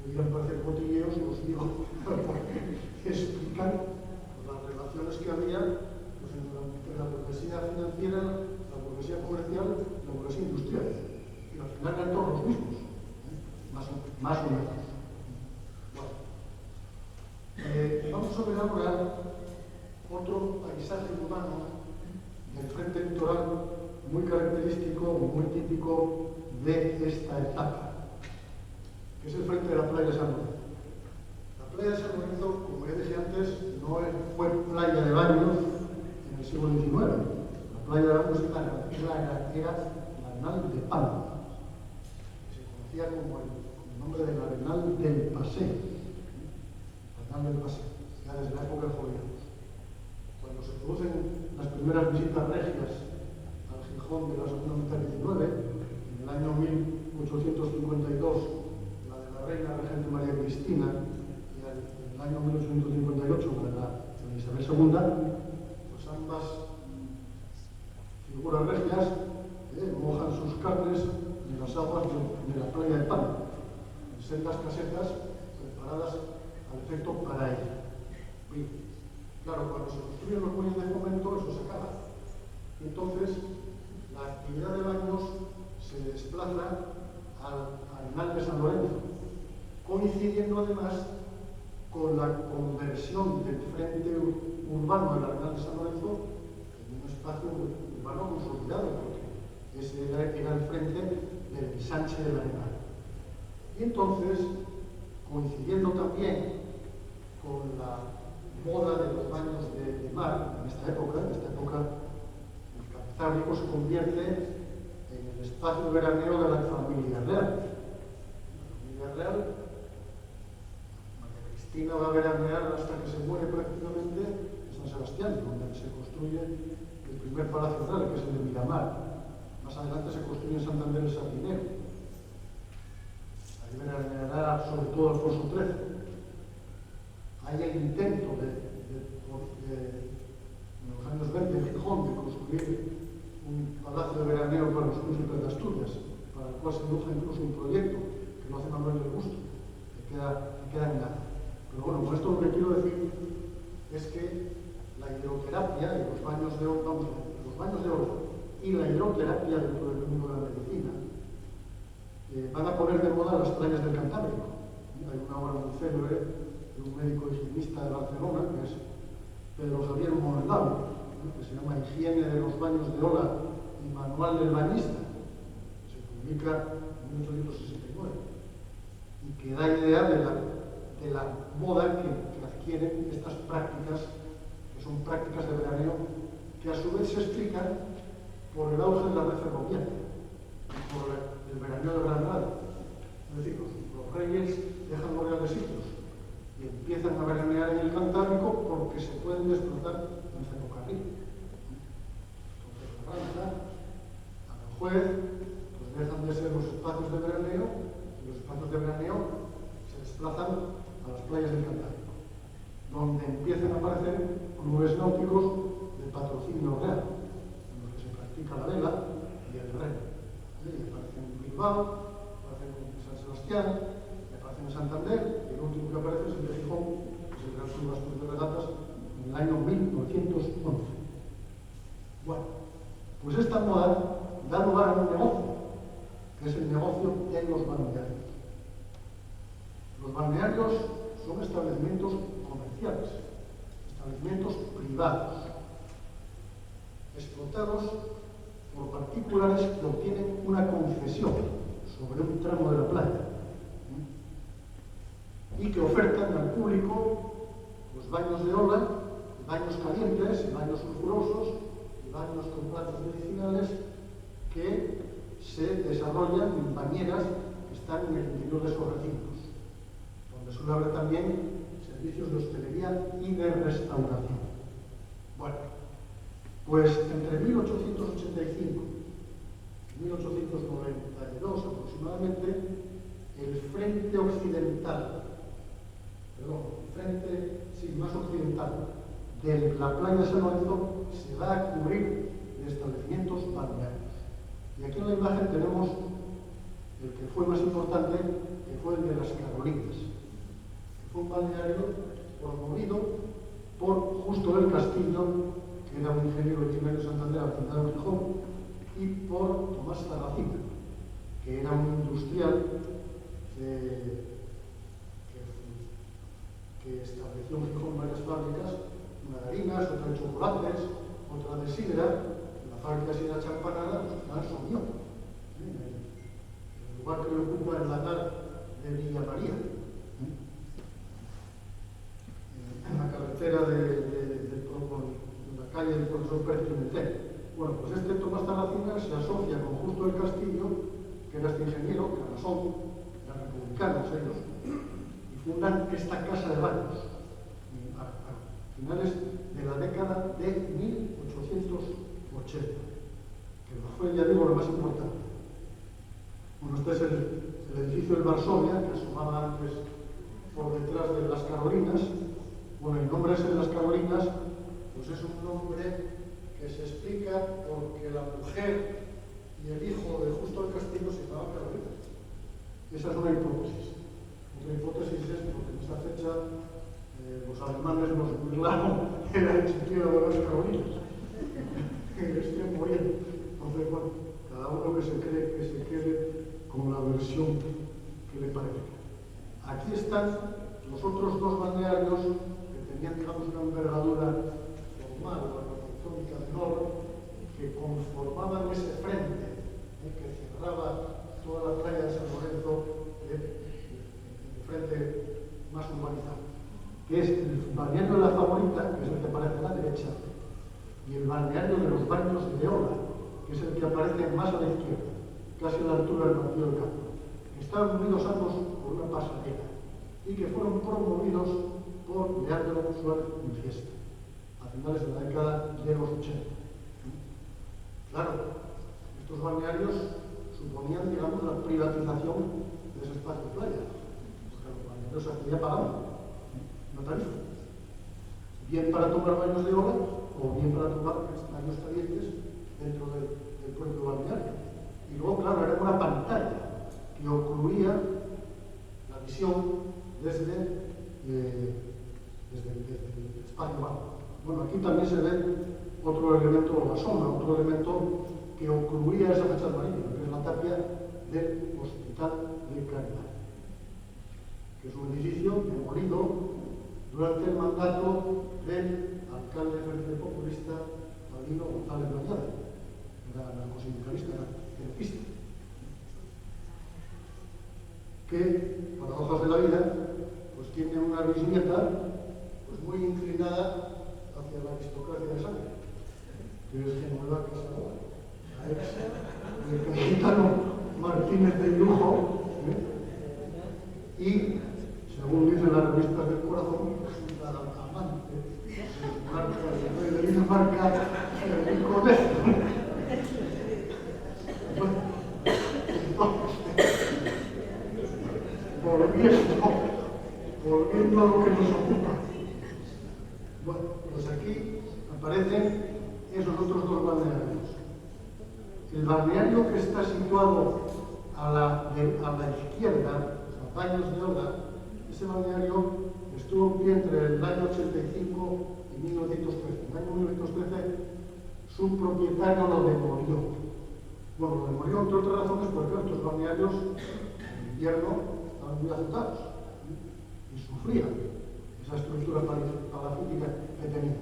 podrían parecer cotilleos, os digo, que explican pues, las relaciones que había pues, entre la burguesía financiera, la burguesía comercial y la burguesía industrial. Y al final eran todos los mismos, más o menos. Bueno. Vamos a ver ahora otro paisaje urbano del frente litoral muy característico, muy típico de esta etapa, que es el frente de la playa de San Lorenzo. La playa de San Lorenzo, como ya dije antes, no fue playa de baños en el siglo XIX. La playa de baños era el Arenal de Palma, que se conocía como el nombre del Arenal del Paseo. Arenal del Paseo, ya desde la época de Jovellanos. Cuando se producen las primeras visitas regias al Gijón de la segunda mitad del XIX, en el año 1852, la de la reina regente María Cristina, y en el año 1858, la de Isabel II, pues ambas figuras regias mojan sus carnes en las aguas de la playa de Palma, en sendas casetas preparadas al efecto para ella. Bien. Claro, cuando se construyen los muelles de fomento, eso se acaba. Y entonces, la actividad de baños se desplaza al Arenal de San Lorenzo, coincidiendo además con la conversión del frente urbano del Arenal de San Lorenzo en un espacio urbano consolidado, porque ese era el frente del ensanche del Arenal. Y entonces, coincidiendo también con la moda de los baños de mar en esta época, el Cantábrico se convierte en el espacio veraneo de la familia real. La familia real, María Cristina va a veranear hasta que se muere prácticamente en San Sebastián, donde se construye el primer palacio real, que es el de Miramar. Más adelante se construye en Santander el Sardinero. Ahí veraneará sobre todo Alfonso XIII. Hay el intento en los años 20 en Gijón de construir un palacio de veraneo para los príncipes de Asturias, para el cual se dibuja incluso un proyecto que lo hace Manuel del Busto, que queda en nada. Pero bueno, con esto lo que quiero decir es que la hidroterapia y los baños de oro y la hidroterapia dentro del mundo de la medicina van a poner de moda las playas del Cantábrico. Hay una obra muy célebre de un médico higienista de Barcelona, que es Pedro Javier Monaldao, que se llama Higiene de los baños de ola y Manual del bañista, que se publica en 1869, y que da idea de la moda que adquieren estas prácticas, que son prácticas de veraneo, que a su vez se explican por el auge de la red ferroviaria, por el veraneo de Granada. Es decir, los reyes dejan los reales sitios y empiezan a veranear en el Cantábrico porque se pueden desplazar en ferrocarril. Entonces, Carranza, Aranjuez, pues dejan de ser los espacios de veraneo, y los espacios de veraneo se desplazan a las playas del Cantábrico, donde empiezan a aparecer clubes náuticos de patrocinio real, en los que se practica la vela y el remo. Y aparecen en Bilbao, aparecen en San Sebastián, aparecen en Santander, y el último que aparece es el de Gijón, que es el Gran Club de Regatas, en el año 1911. Bueno, pues esta moda da lugar a un negocio, que es el negocio de los balnearios. Los balnearios son establecimientos comerciales, establecimientos privados, explotados por particulares que obtienen una concesión sobre un tramo de la playa y que ofertan al público los baños de ola, baños calientes, baños sulfurosos y baños con plantas medicinales que se desarrollan en bañeras que están en el interior de esos recintos, donde suele haber también servicios de hostelería y de restauración. Bueno, pues entre 1885 y 1892 aproximadamente, el frente occidental, más occidental de la playa de San Lorenzo se va a cubrir de establecimientos balnearios. Y aquí en la imagen tenemos el que fue más importante, que fue el de las Carolinas, que fue un balneario promovido por Justo del Castillo, que era un ingeniero originario de Santander, afincado en Gijón, y por Tomás Zarracina, que era un industrial que estableció en Gijón varias fábricas, una de harinas, otra de chocolates, otra de sidra. La fábrica de sidra Champanada, pues al final son en el lugar que le ocupa el lagar de Villa María, en la carretera de la calle del profesor Pérez Pimentel. Bueno, pues este Tomás Zarracina se asocia con Justo del Castillo, que era este ingeniero, que era masón, eran republicanos ellos, y fundan esta casa de baños a finales de la década de 1880, que fue, ya digo, lo más importante. Bueno, este es el edificio del Varsovia, que asomaba antes por detrás de las Carolinas. Bueno, el nombre ese de las Carolinas, pues es un nombre que se explica porque la mujer y el hijo de Justo del Castillo se llamaban Carolina. Esa es una hipótesis. Otra hipótesis es porque en esta fecha los alemanes nos burlaron era el sentido de las Carolinas. En el extremo oriente. Entonces, bueno, cada uno que se quede con la versión que le parezca. Aquí están los otros dos balnearios que tenían, digamos, una envergadura formal, arquitectónica menor, que conformaban ese frente que cerraba toda la playa de San Lorenzo, el frente más urbanizado, que es el balneario de la Favorita, que es el que aparece a la derecha, y el balneario de los Baños de Ola, que es el que aparece más a la izquierda, casi a la altura del Partido del Campo, que están unidos ambos por una pasarela y que fueron promovidos por Leandro Suárez Fiesta a finales de la década de los 80. Claro, estos balnearios suponían, digamos, la privatización de ese espacio de playa, porque los balnearios se hacía pagando una tarifa, bien para tomar baños de ola o bien para tomar baños calientes dentro del propio balneario. Y luego, claro, era una pantalla que ocluía la visión desde el espacio bajo. Bueno, aquí también se ve otro elemento, la sombra, otro elemento que ocluía esa fachada marítima, que es la tapia del Hospital de Caridad, que es un edificio demolido durante el mandato del alcalde frente populista Paulino González Bañada, que era narcosindicalista, era cerquista, que, paradojas de la vida, pues tiene una bisnieta pues muy inclinada hacia la aristocracia de sangre, que es Genoveva Casanova, la ex del capitano Martínez de Lujo, y, según dicen las revistas del corazón, es una amante del Dinamarca, Federico X. Volviendo a lo que nos ocupa. Bueno, pues aquí aparecen esos otros dos balnearios. El balneario que está situado a la izquierda, los Baños de Ola, ese balneario estuvo en pie entre el año 85 y 1913. En el año 1913 su propietario lo demolió. Bueno, lo demolió entre otras razones porque estos balnearios en invierno estaban muy azotados y sufrían esa estructura palafítica que tenía.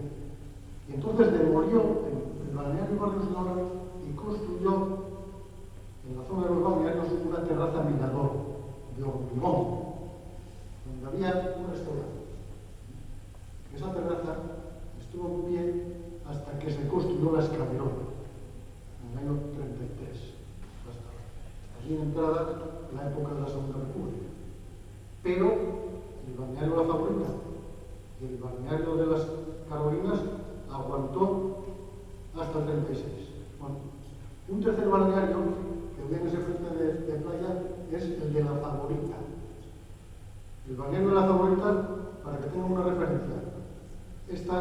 Y entonces demolió el balneario Barrios de Ola y construyó en la zona de los balnearios una terraza mirador de hormigón, donde había un restaurante. Esa terraza estuvo en pie hasta que se construyó la escalerota. aquí en entrada la época de la Segunda República. Pero el balneario La Favorita y el balneario de las Carolinas aguantó hasta el 36. Bueno, un tercer balneario que ve en ese frente de playa es el de La Favorita. El balneario de La Favorita, para que tengan una referencia, está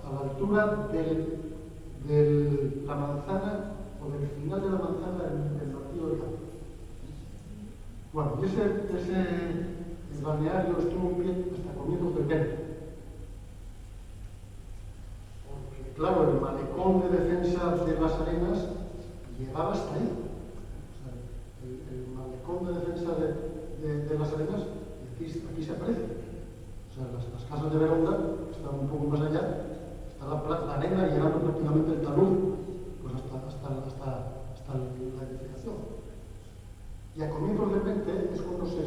a la altura de la manzana o del final de la manzana del Martillo de Cambio. Bueno, y ese balneario estuvo en pie hasta comienzos del 20. Porque, claro, el malecón de defensa de las Arenas llegaba hasta ahí. O sea, el malecón de defensa de las Arenas, aquí se aprecia. O sea, las casas de Veronda están un poco más allá, está la arena llegando prácticamente el talud, pues hasta la edificación. Y a comienzos del 20 es cuando se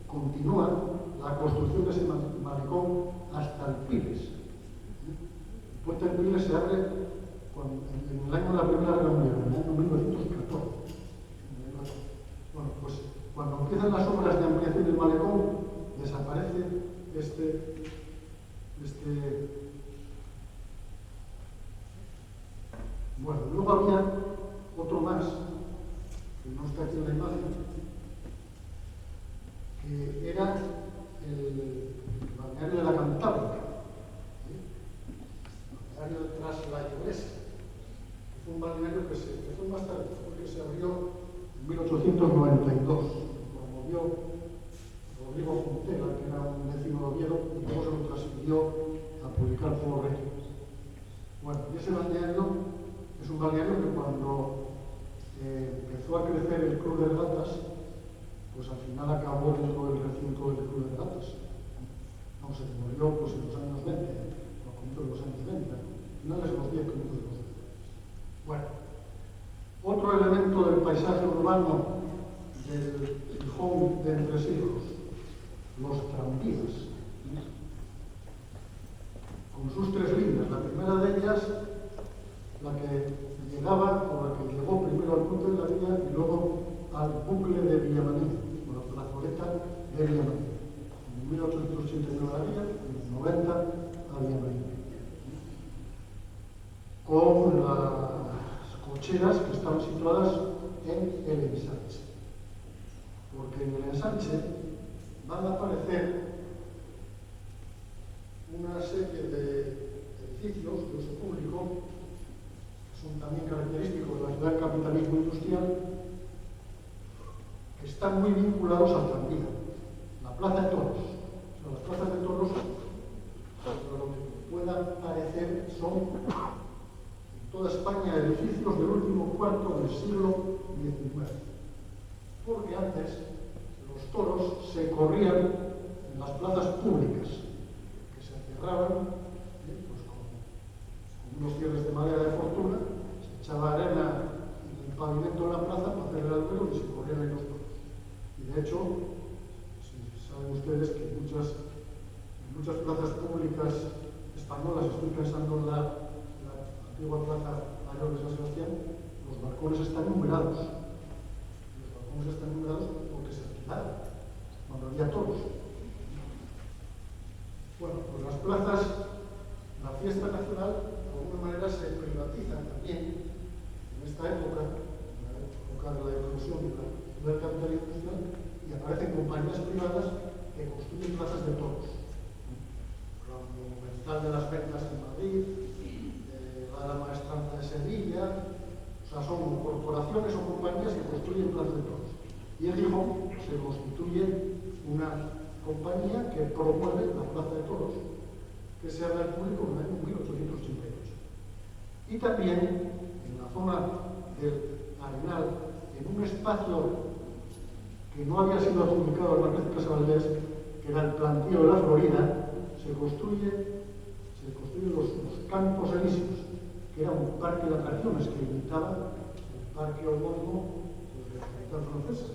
continúa la construcción de ese malecón hasta el Piles. El puente del Piles se abre en el año de la Primera Guerra Mundial, en el año 1914. Bueno, pues cuando empiezan las obras de ampliación del malecón, desaparece Bueno, luego había otro más, que no está aquí en la imagen, que era el balneario de la Cantábrica, el balneario de Tras la Iglesia, que fue un balneario que se empezó más tarde, porque se abrió en 1892, promovió Rodrigo Juntela, que era un vecino de Oviedo, y luego se lo transfirió a publicar por Reyes. Bueno, y ese balneario es un balneario que cuando empezó a crecer el Club de Regatas, pues al final acabó dentro del recinto del Club de Regatas. No, se demolió pues, en los años 20, a comienzos de los años 20, finales de los 10, comienzos de los 20. Bueno, otro elemento del paisaje urbano del Gijón de entre siglos, los tranvías, con sus tres líneas. La primera de ellas, la que llegaba, o la que llegó primero al punto de la villa y luego al bucle de Villamaní, o la plazoleta de Villamaní. En 1889 a la villa, en el 90 a Villamaní. Con las cocheras que estaban situadas en el ensanche. Porque en el ensanche van a aparecer una serie de edificios de uso público que son también característicos de la ciudad del capitalismo industrial, que están muy vinculados al tranvía. La Plaza de Toros. O sea, las plazas de toros, lo que pueda parecer, son en toda España edificios del último cuarto del siglo XIX. Porque antes los toros se corrían en las plazas públicas, que se cerraban pues con unos cierres de madera de fortuna, se echaba arena en el pavimento de la plaza para hacer el albero y se corrían ahí los toros. Y de hecho, si saben ustedes que en muchas plazas públicas españolas, estoy pensando en la antigua plaza Mayor de San Sebastián, los balcones están numerados. Los balcones están numerados porque se alquilaron cuando había toros. Bueno, pues las plazas, la fiesta nacional, de alguna manera se privatizan también en esta época, en la época de la explosión del capitalismo industrial, y aparecen compañías privadas que construyen plazas de toros. La Monumental de las Ventas en Madrid, la Maestranza de Sevilla, o sea, son corporaciones o compañías que construyen plazas de toros. Y en Gijón se constituye una compañía que promueve la plaza de toros, que se abre al público en el año 1888. Y también en la zona del Arenal, en un espacio que no había sido adjudicado al Marqués de Casabaldés, que era el plantío de la Florida, se construyen los Campos Elíseos, que era un parque de atracciones que imitaba el parque homónimo de la capital francesa.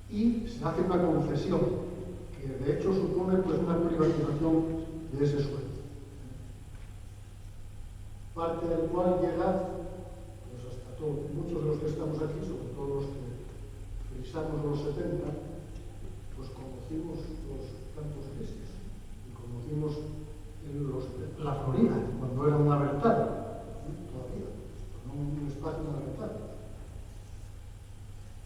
Y se hace una concesión, que de hecho supone pues, una privatización de ese suelo. parte del cual llega pues, hasta todo. Muchos de los que estamos aquí, sobre todo los que frisamos los 70, pues conocimos los campos elíseos y conocimos la Florida, cuando era una verdad, todavía, no un espacio una verdad.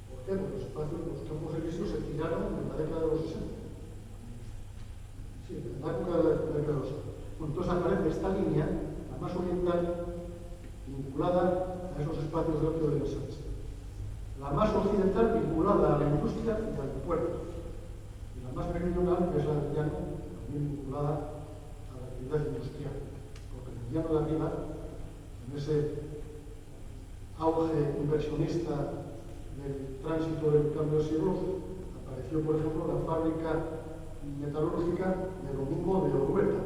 ¿Por qué? Porque los campos elíseos se tiraron en la década de los 60. Sí, en la época de la década de los 60. Bueno, entonces aparece esta línea, la más oriental, vinculada a esos espacios de ocio del ensanche. La más occidental, vinculada a la industria y al puerto. Y la más meridional, que es la del llano, también vinculada a la actividad industrial. Porque en el llano de arriba, en ese auge inversionista del tránsito del cambio de siglos, apareció, por ejemplo, la fábrica metalúrgica de Domingo de Orueta,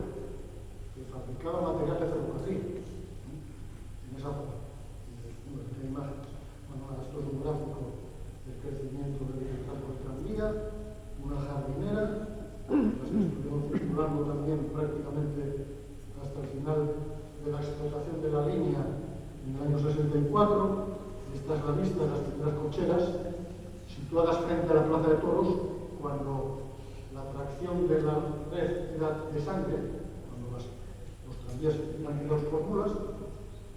que fabricaba material de ferrocarril en esa zona. Bueno, aquí hay imágenes. Bueno, esto es un gráfico del crecimiento del transporte tranvía, una jardinera, las que estuvieron circulando también prácticamente hasta el final de la explotación de la línea en el año 64. Esta es la vista de las primeras cocheras situadas frente a la Plaza de Toros cuando la tracción de la red era de sangre, cuando los tranvías eran tirados por mulas,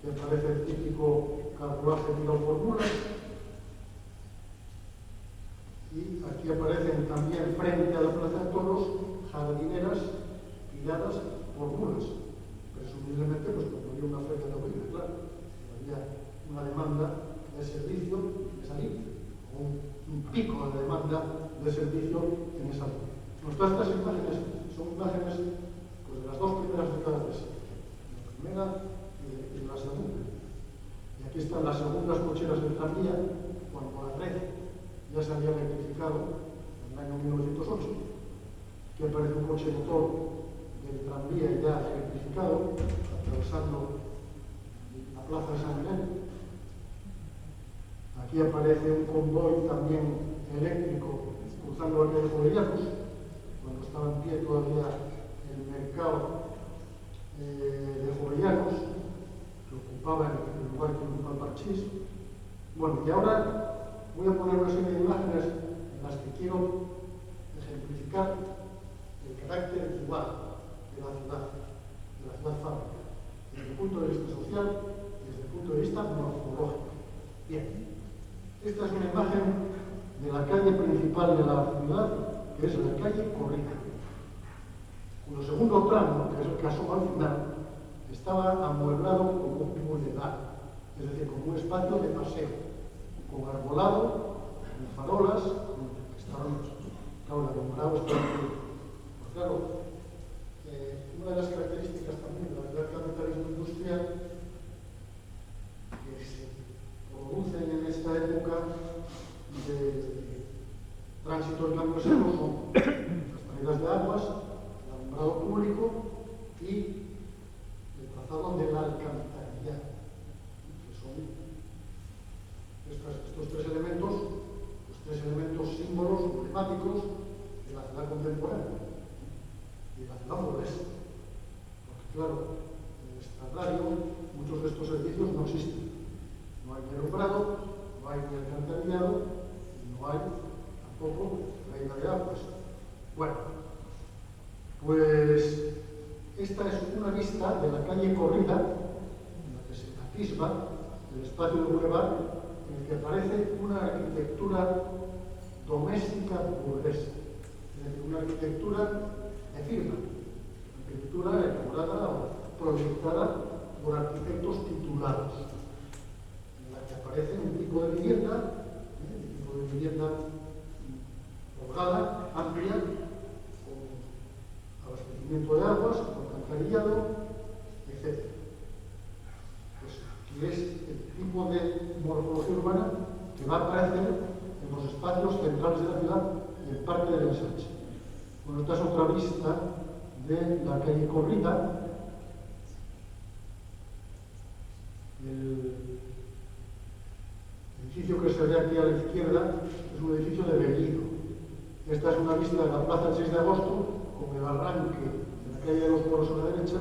que aparece el típico carruaje tirado por mulas. Y aquí aparecen también frente a la Plaza de Toros jardineras tiradas por mulas. Presumiblemente, pues cuando había una feria de abril, claro, había una demanda de servicio en esa línea, o un pico de demanda de servicio en esa línea. Pues todas estas imágenes son imágenes pues, de las dos primeras décadas del siglo, la primera y la segunda. Y aquí están las segundas cocheras del tranvía, cuando la red ya se había electrificado en el año 1908. Aquí aparece un coche motor del tranvía ya electrificado, atravesando la plaza de San Miguel. Aquí aparece un convoy también eléctrico cruzando la calle de Jovellanos, cuando estaba en pie todavía el mercado de Jovellanos, que ocupaba el lugar que ocupa el Parchís. Bueno, y ahora voy a poner una serie de imágenes en las que quiero ejemplificar el carácter dual de la ciudad fábrica, desde el punto de vista social y desde el punto de vista morfológico. Bien, esta es una imagen de la calle principal de la ciudad, que es la calle Corrija, cuyo segundo tramo, que es el que asoma al final, estaba amueblado como un bulevar, es decir, como un espacio de paseo, con arbolado, con farolas, que estaban, claro, alumbrados por pues claro, una de las características también del capitalismo industrial que se producen en esta época de tránsito del cambio de siglo son las salidas de aguas, el alumbrado público y el trazado del alcantarillado, que son estos tres elementos, los tres elementos símbolos emblemáticos de la ciudad contemporánea y de la ciudad progresa. Porque claro, en el extrarradio muchos de estos servicios no existen. No hay ni alumbrado, no hay ni alcantarillado y no hay tampoco traída de aguas. Bueno, pues esta es una vista de la calle Corrida, en la que se atisba el espacio del bulevar, en el que aparece una arquitectura doméstica burguesa, es decir, una arquitectura de firma, una arquitectura elaborada o proyectada por arquitectos titulados, en la que aparece un tipo de vivienda, holgada, amplia, con abastecimiento de aguas, con alcantarillado, etc. Pues, que es el tipo de morfología urbana que va a aparecer en los espacios centrales de la ciudad y en parte del ensanche. Bueno, esta es otra vista de la calle Corrida. El edificio que se ve aquí a la izquierda es un edificio de Bellido. Esta es una vista de la plaza del 6 de agosto, con el arranque de la calle de los Moros a la derecha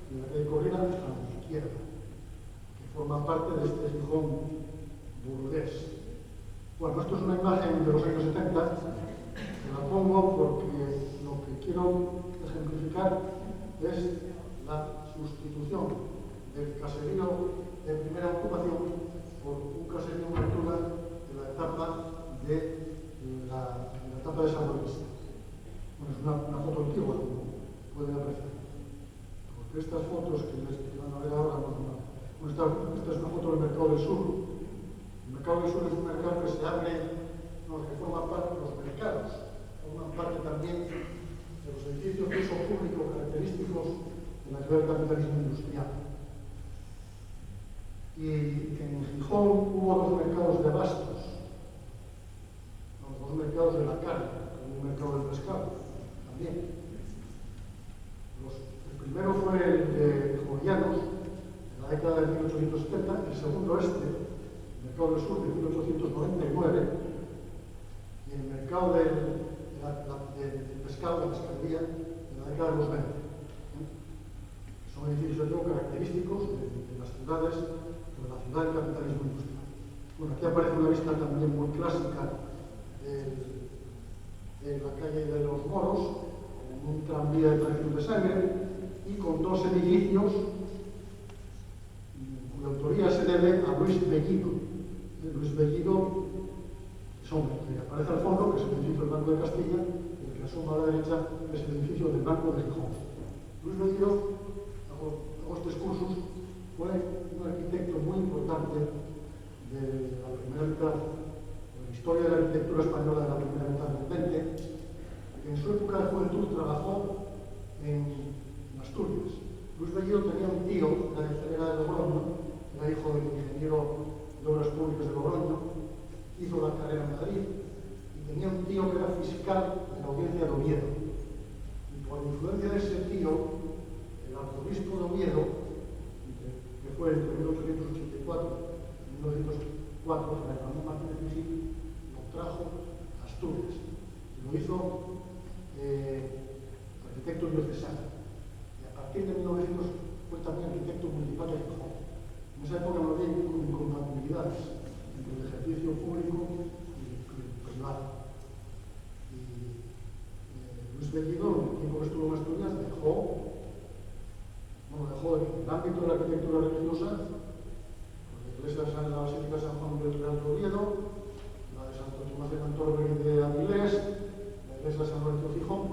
y la calle Corrida a la izquierda. la sustitución del caserío de primera ocupación por un caserío en altura de la etapa de San Luis. Bueno, es una foto antigua, como pueden apreciar. Porque estas fotos que van a ver ahora, esta es una foto del Mercado del Sur. El Mercado del Sur es un mercado que se abre, que forma parte de los mercados, forman parte también de los edificios de uso público característicos de la teoría del capitalismo industrial. Y en Gijón hubo dos mercados de abastos, los dos mercados de la carne, como un mercado del pescado, también. El primero fue el de Jovellanos, en la década de 1870, el segundo el Mercado del Sur, de 1899, y el mercado del pescado, de la pescadería, en la década de los 20. Son edificios característicos de las ciudades, de la ciudad del capitalismo industrial. Bueno, aquí aparece una vista también muy clásica de la calle de los Moros, con un tranvía de precios de sangre y con dos edificios cuya autoría se debe a Luis Bellido. Luis Bellido es hombre, que aparece al fondo, que es el edificio del Banco de Castilla, y el que asoma a la derecha es el edificio del Banco de Gijón. Luis Bellido, hago estos cursos, fue un arquitecto muy importante de la primera mitad, de la historia de la arquitectura española de la primera mitad del 20, que en su época de juventud trabajó en Asturias. Luis Bellido tenía un tío, era de Logroño, era hijo del ingeniero de obras públicas de Logroño, hizo la carrera en Madrid, y tenía un tío que era fiscal de la audiencia de Oviedo. Y por influencia de ese tío, el arzobispo de Oviedo, que fue entre 1884 y 1904, Fray Ramón Martínez Vigil, lo trajo a Asturias. Y lo hizo arquitecto diocesano. Y a partir de 1900 fue también arquitecto municipal de Gijón. En esa época no había incompatibilidades entre el ejercicio público y el privado. Y Luis Bellido, en el tiempo que estuvo en Asturias, dejó el ámbito de la arquitectura religiosa, la iglesia de la Basílica de San Juan del Real de Oviedo, la de Santo Tomás de Canterbury de Avilés, la iglesia de San Lorenzo de Gijón,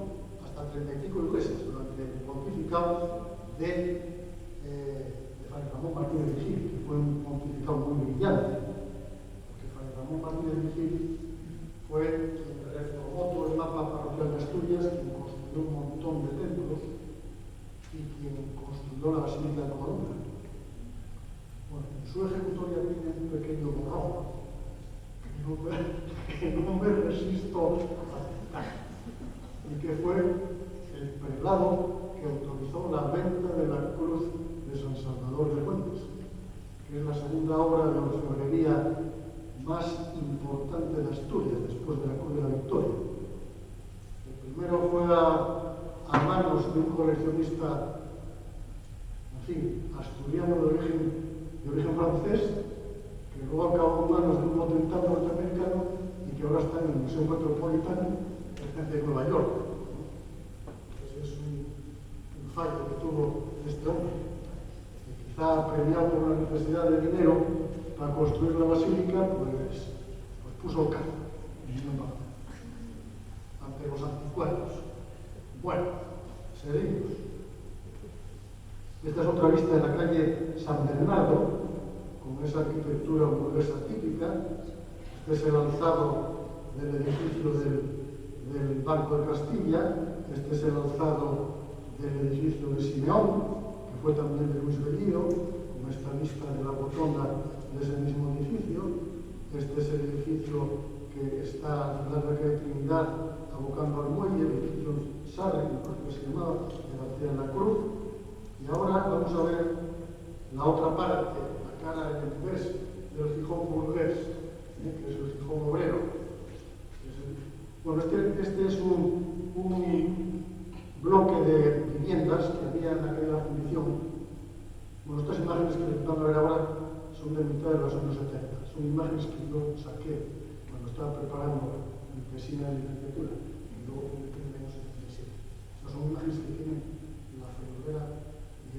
hasta 35 iglesias durante el pontificado de Fray Ramón Martínez Vigil, que fue un pontificado muy brillante, porque Fray Ramón Martínez Vigil fue quien reformó todo el mapa parroquial de Asturias, quien construyó un montón de templos y quien construyó la Basílica de Covadonga. Bueno, en su ejecutoria tiene un pequeño borrón que no me resisto a citar, y que fue el prelado que autorizó la venta de la cruz de San Salvador de Fuentes, que es la segunda obra de orfebrería más importante de Asturias, después de la Cruz de la Victoria. El primero fue a manos de un coleccionista, en fin, asturiano de origen francés, que luego acabó en manos de un potentado norteamericano y que ahora está en el Museo Metropolitano de Nueva York. Entonces es un fallo que tuvo este hombre, que quizá premiado por una necesidad de dinero para construir la basílica, pues puso cara ante los anticuarios. Bueno, seguimos. Esta es otra vista de la calle San Bernardo, con esa arquitectura burguesa típica. Este es el alzado del edificio del Banco de Castilla. Este es el alzado del edificio de Simeón, que fue también de Luis Bellido, con esta vista de la rotonda de ese mismo edificio. Este es el edificio que está al lado de la calle Trinidad, abocando al muelle, el edificio Sarre, que se llamaba, de García de la Cruz. Y ahora vamos a ver la otra parte, la cara en inglés del Gijón burgués, que es el Gijón obrero. Bueno, este es un bloque de viviendas que había en aquella fundición. Bueno, estas imágenes que están a ver ahora son de mitad de los años 70. Son imágenes que yo saqué cuando estaba preparando mi tesina de licenciatura y luego publiqué en el año 77. Estas son imágenes que tienen la friolera y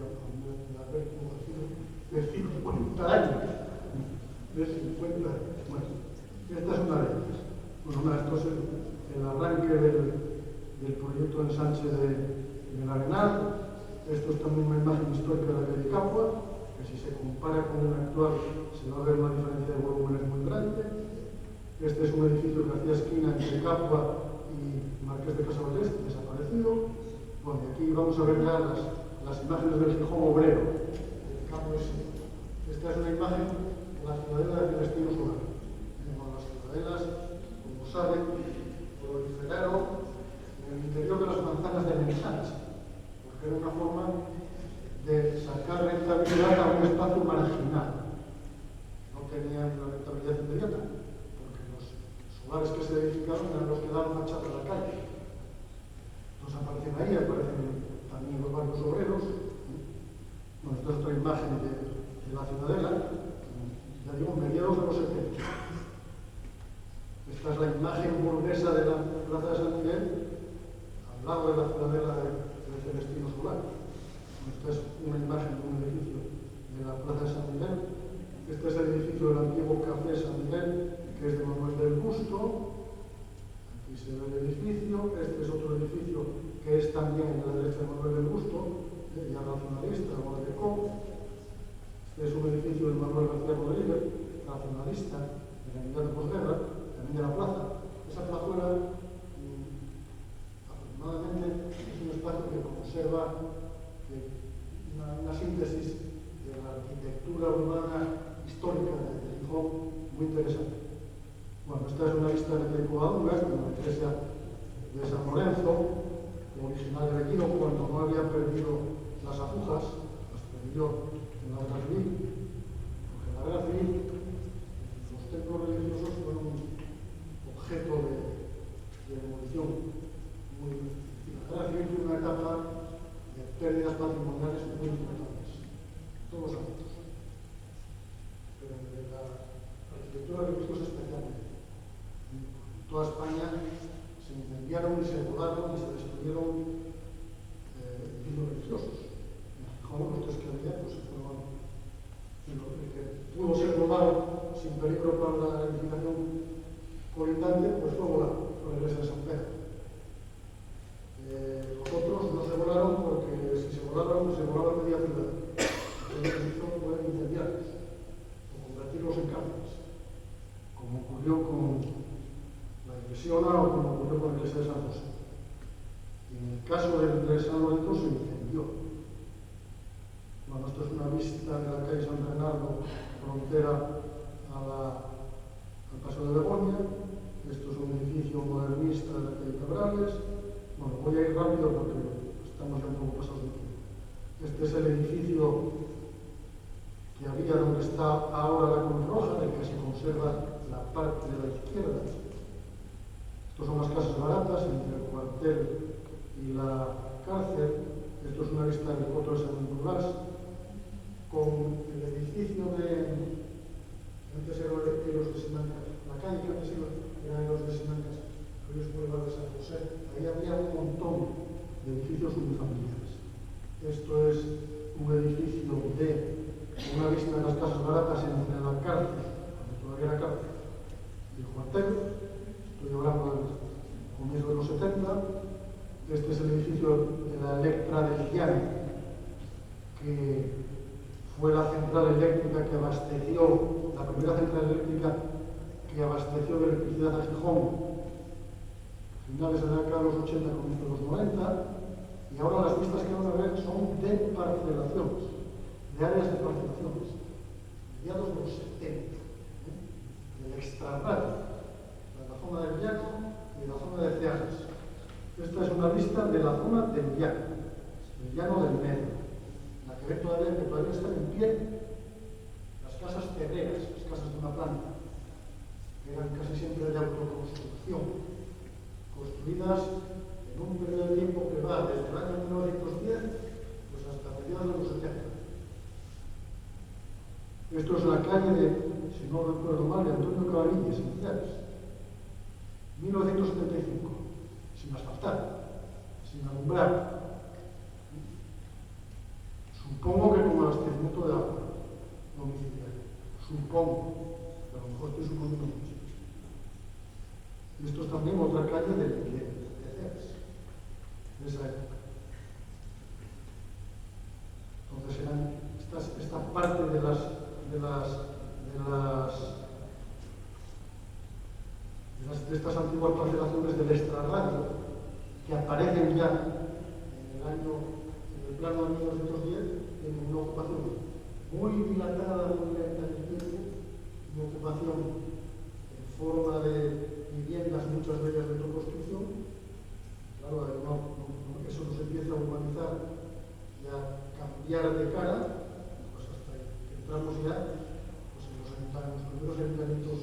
de 50 años. De 50 años. Bueno, esta es una de ellas. Bueno, esto es el arranque del proyecto ensanche del Arenal. Esto es también una imagen histórica de la calle Capua, que si se compara con el actual se va a ver una diferencia de volúmenes muy grande. Este es un edificio que hacía esquina entre Capua y Marqués de Casavalés, desaparecido. Bueno, y aquí vamos a ver ya las imágenes del Gijón obrero, del campo de Silo. Esta es una imagen de la ciudadela de Celestino Solar. Bueno, las ciudadelas, como saben, proliferaron en el interior de las manzanas del ensanche, porque era una forma de sacar rentabilidad a un espacio marginal. No tenían la rentabilidad inmediata, porque los solares que se edificaron eran los que daban fachada a la calle. Entonces aparecen ahí, aparecen también los barrios obreros. Bueno, esta es otra imagen de la ciudadela, ya digo, mediados de los 70. Esta es la imagen burguesa de la Plaza de San Miguel, al lado de la ciudadela de Celestino Solar. Esta es una imagen de un edificio de la Plaza de San Miguel. Este es el edificio del antiguo Café San Miguel, que es de Manuel del Busto. Aquí se ve el edificio. Este es otro edificio que es también en la derecha de Manuel del Busto, ya racionalista, o de Co. Este es un edificio de Manuel García Rodríguez, racionalista, de la unidad de posguerra, también de la plaza. Esa plazuela, afortunadamente, es un espacio que conserva una síntesis de la arquitectura urbana histórica de Gijón muy interesante. Bueno, esta es una vista de Covadonga, como la iglesia de San Lorenzo, original de Requino, cuando no había perdido las agujas, las perdió en la guerra civil. Porque en la guerra civil los templos religiosos fueron objeto de demolición. La guerra civil fue una etapa de pérdidas patrimoniales muy importantes, todos los ámbitos. Pero en la arquitectura religiosa especialmente. En toda España se incendiaron y se volaron y se destruyeron edificios religiosos. En Gijón, los tres que había, pues fueron el que pudo ser volado sin peligro para la edificación colindante, pues fue volado por la iglesia de San Pedro. Los otros no se volaron porque si se volaban, se volaba media ciudad. Entonces hizo poder incendiarlos o convertirlos en cárceles, como ocurrió con la iglesia o como ocurrió con la iglesia de San José. Y en el caso de San Lorenzo se incendió. Bueno, esto es una vista de la calle San Bernardo, frontera al paso de Begoña. Esto es un edificio modernista de la calle Cabrales. Bueno, voy a ir rápido porque estamos ya un poco pasados de tiempo. Este es el edificio que había donde está ahora la Cruz Roja, del que se conserva la parte de la izquierda. Estos son las casas baratas entre el cuartel y la cárcel. Esto es una vista del Coto de San Nicolás, con el edificio de... Antes era de los de Simancas, la calle que antes era de los de Simancas, hoy es Boulevard de San José. Ahí había un montón de edificios unifamiliares. Esto es un edificio de una vista de las casas baratas entre la cárcel, donde todavía era cárcel, y el cuartel. Estoy hablando del comienzo de los 70. Este es el edificio de la Electra del Llano, que fue la central eléctrica que abasteció, la primera central eléctrica que abasteció de electricidad a Gijón, finales de la década de los 80, comienzo de los 90, y ahora las vistas que van a ver son de parcelaciones, de áreas de parcelaciones, mediados de los 70, del extrarradio, de la zona del Llano y de la zona de Ceajes. Esta es una vista de la zona del Llano del Medio, la que ve todavía están en pie las casas terreras, las casas de una planta, que eran casi siempre de autoconstrucción, construidas en un periodo de tiempo que va desde el año 1910 pues hasta mediados de los 70. Esto es la calle de, si no recuerdo mal, de Antonio Cabanillas, en Ceares, 1975, sin asfaltar, sin alumbrar. Supongo que como abastecimiento de agua domiciliario. Supongo, pero a lo mejor estoy suponiendo mucho. Y esto es también otra calle de CEPS, de esa época. Entonces eran esta parte de estas antiguas parcelaciones del extrarradio que aparecen ya en el plano de 1910 en una ocupación muy dilatada, muy lenta en el tiempo, una ocupación en forma de viviendas, muchas de ellas de autoconstrucción. Claro, eso nos empieza a urbanizar y a cambiar de cara, pues hasta que entramos ya pues en los primeros ayuntamientos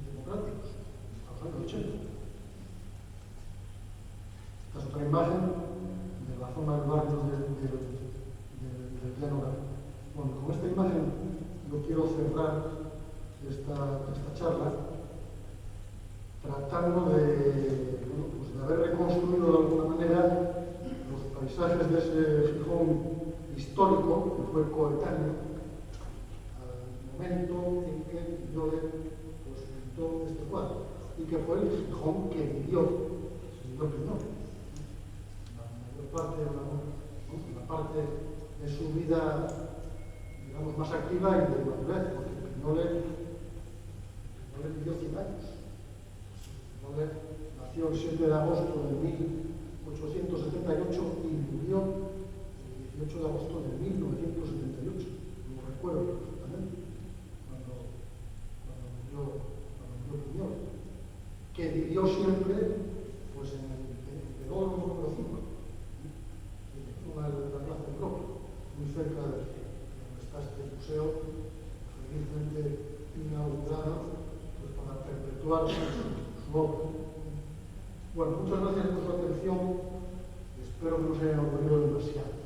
democráticos, a los años 80. Esta es otra imagen de la zona del barrio del Llano. Bueno, con esta imagen yo quiero cerrar esta charla tratando de haber reconstruido de alguna manera los paisajes de ese Gijón histórico que fue coetáneo al momento en que Piñol pintó este cuadro y que fue el Gijón que vivió Piñol. La parte de su vida, digamos, más activa y de madurez, porque Piñol vivió 100 años. Piñol nació el 7 de agosto de 1878 y murió el 18 de agosto de 1978. Lo recuerdo perfectamente, cuando murió Piñol, que vivió siempre pues, en el velódromo número 5. La Plaza de Europa, muy cerca de donde está este museo, felizmente inaugurado pues, para perpetuar su obra. Bueno, muchas gracias por su atención. Espero que no se haya aburrido demasiado.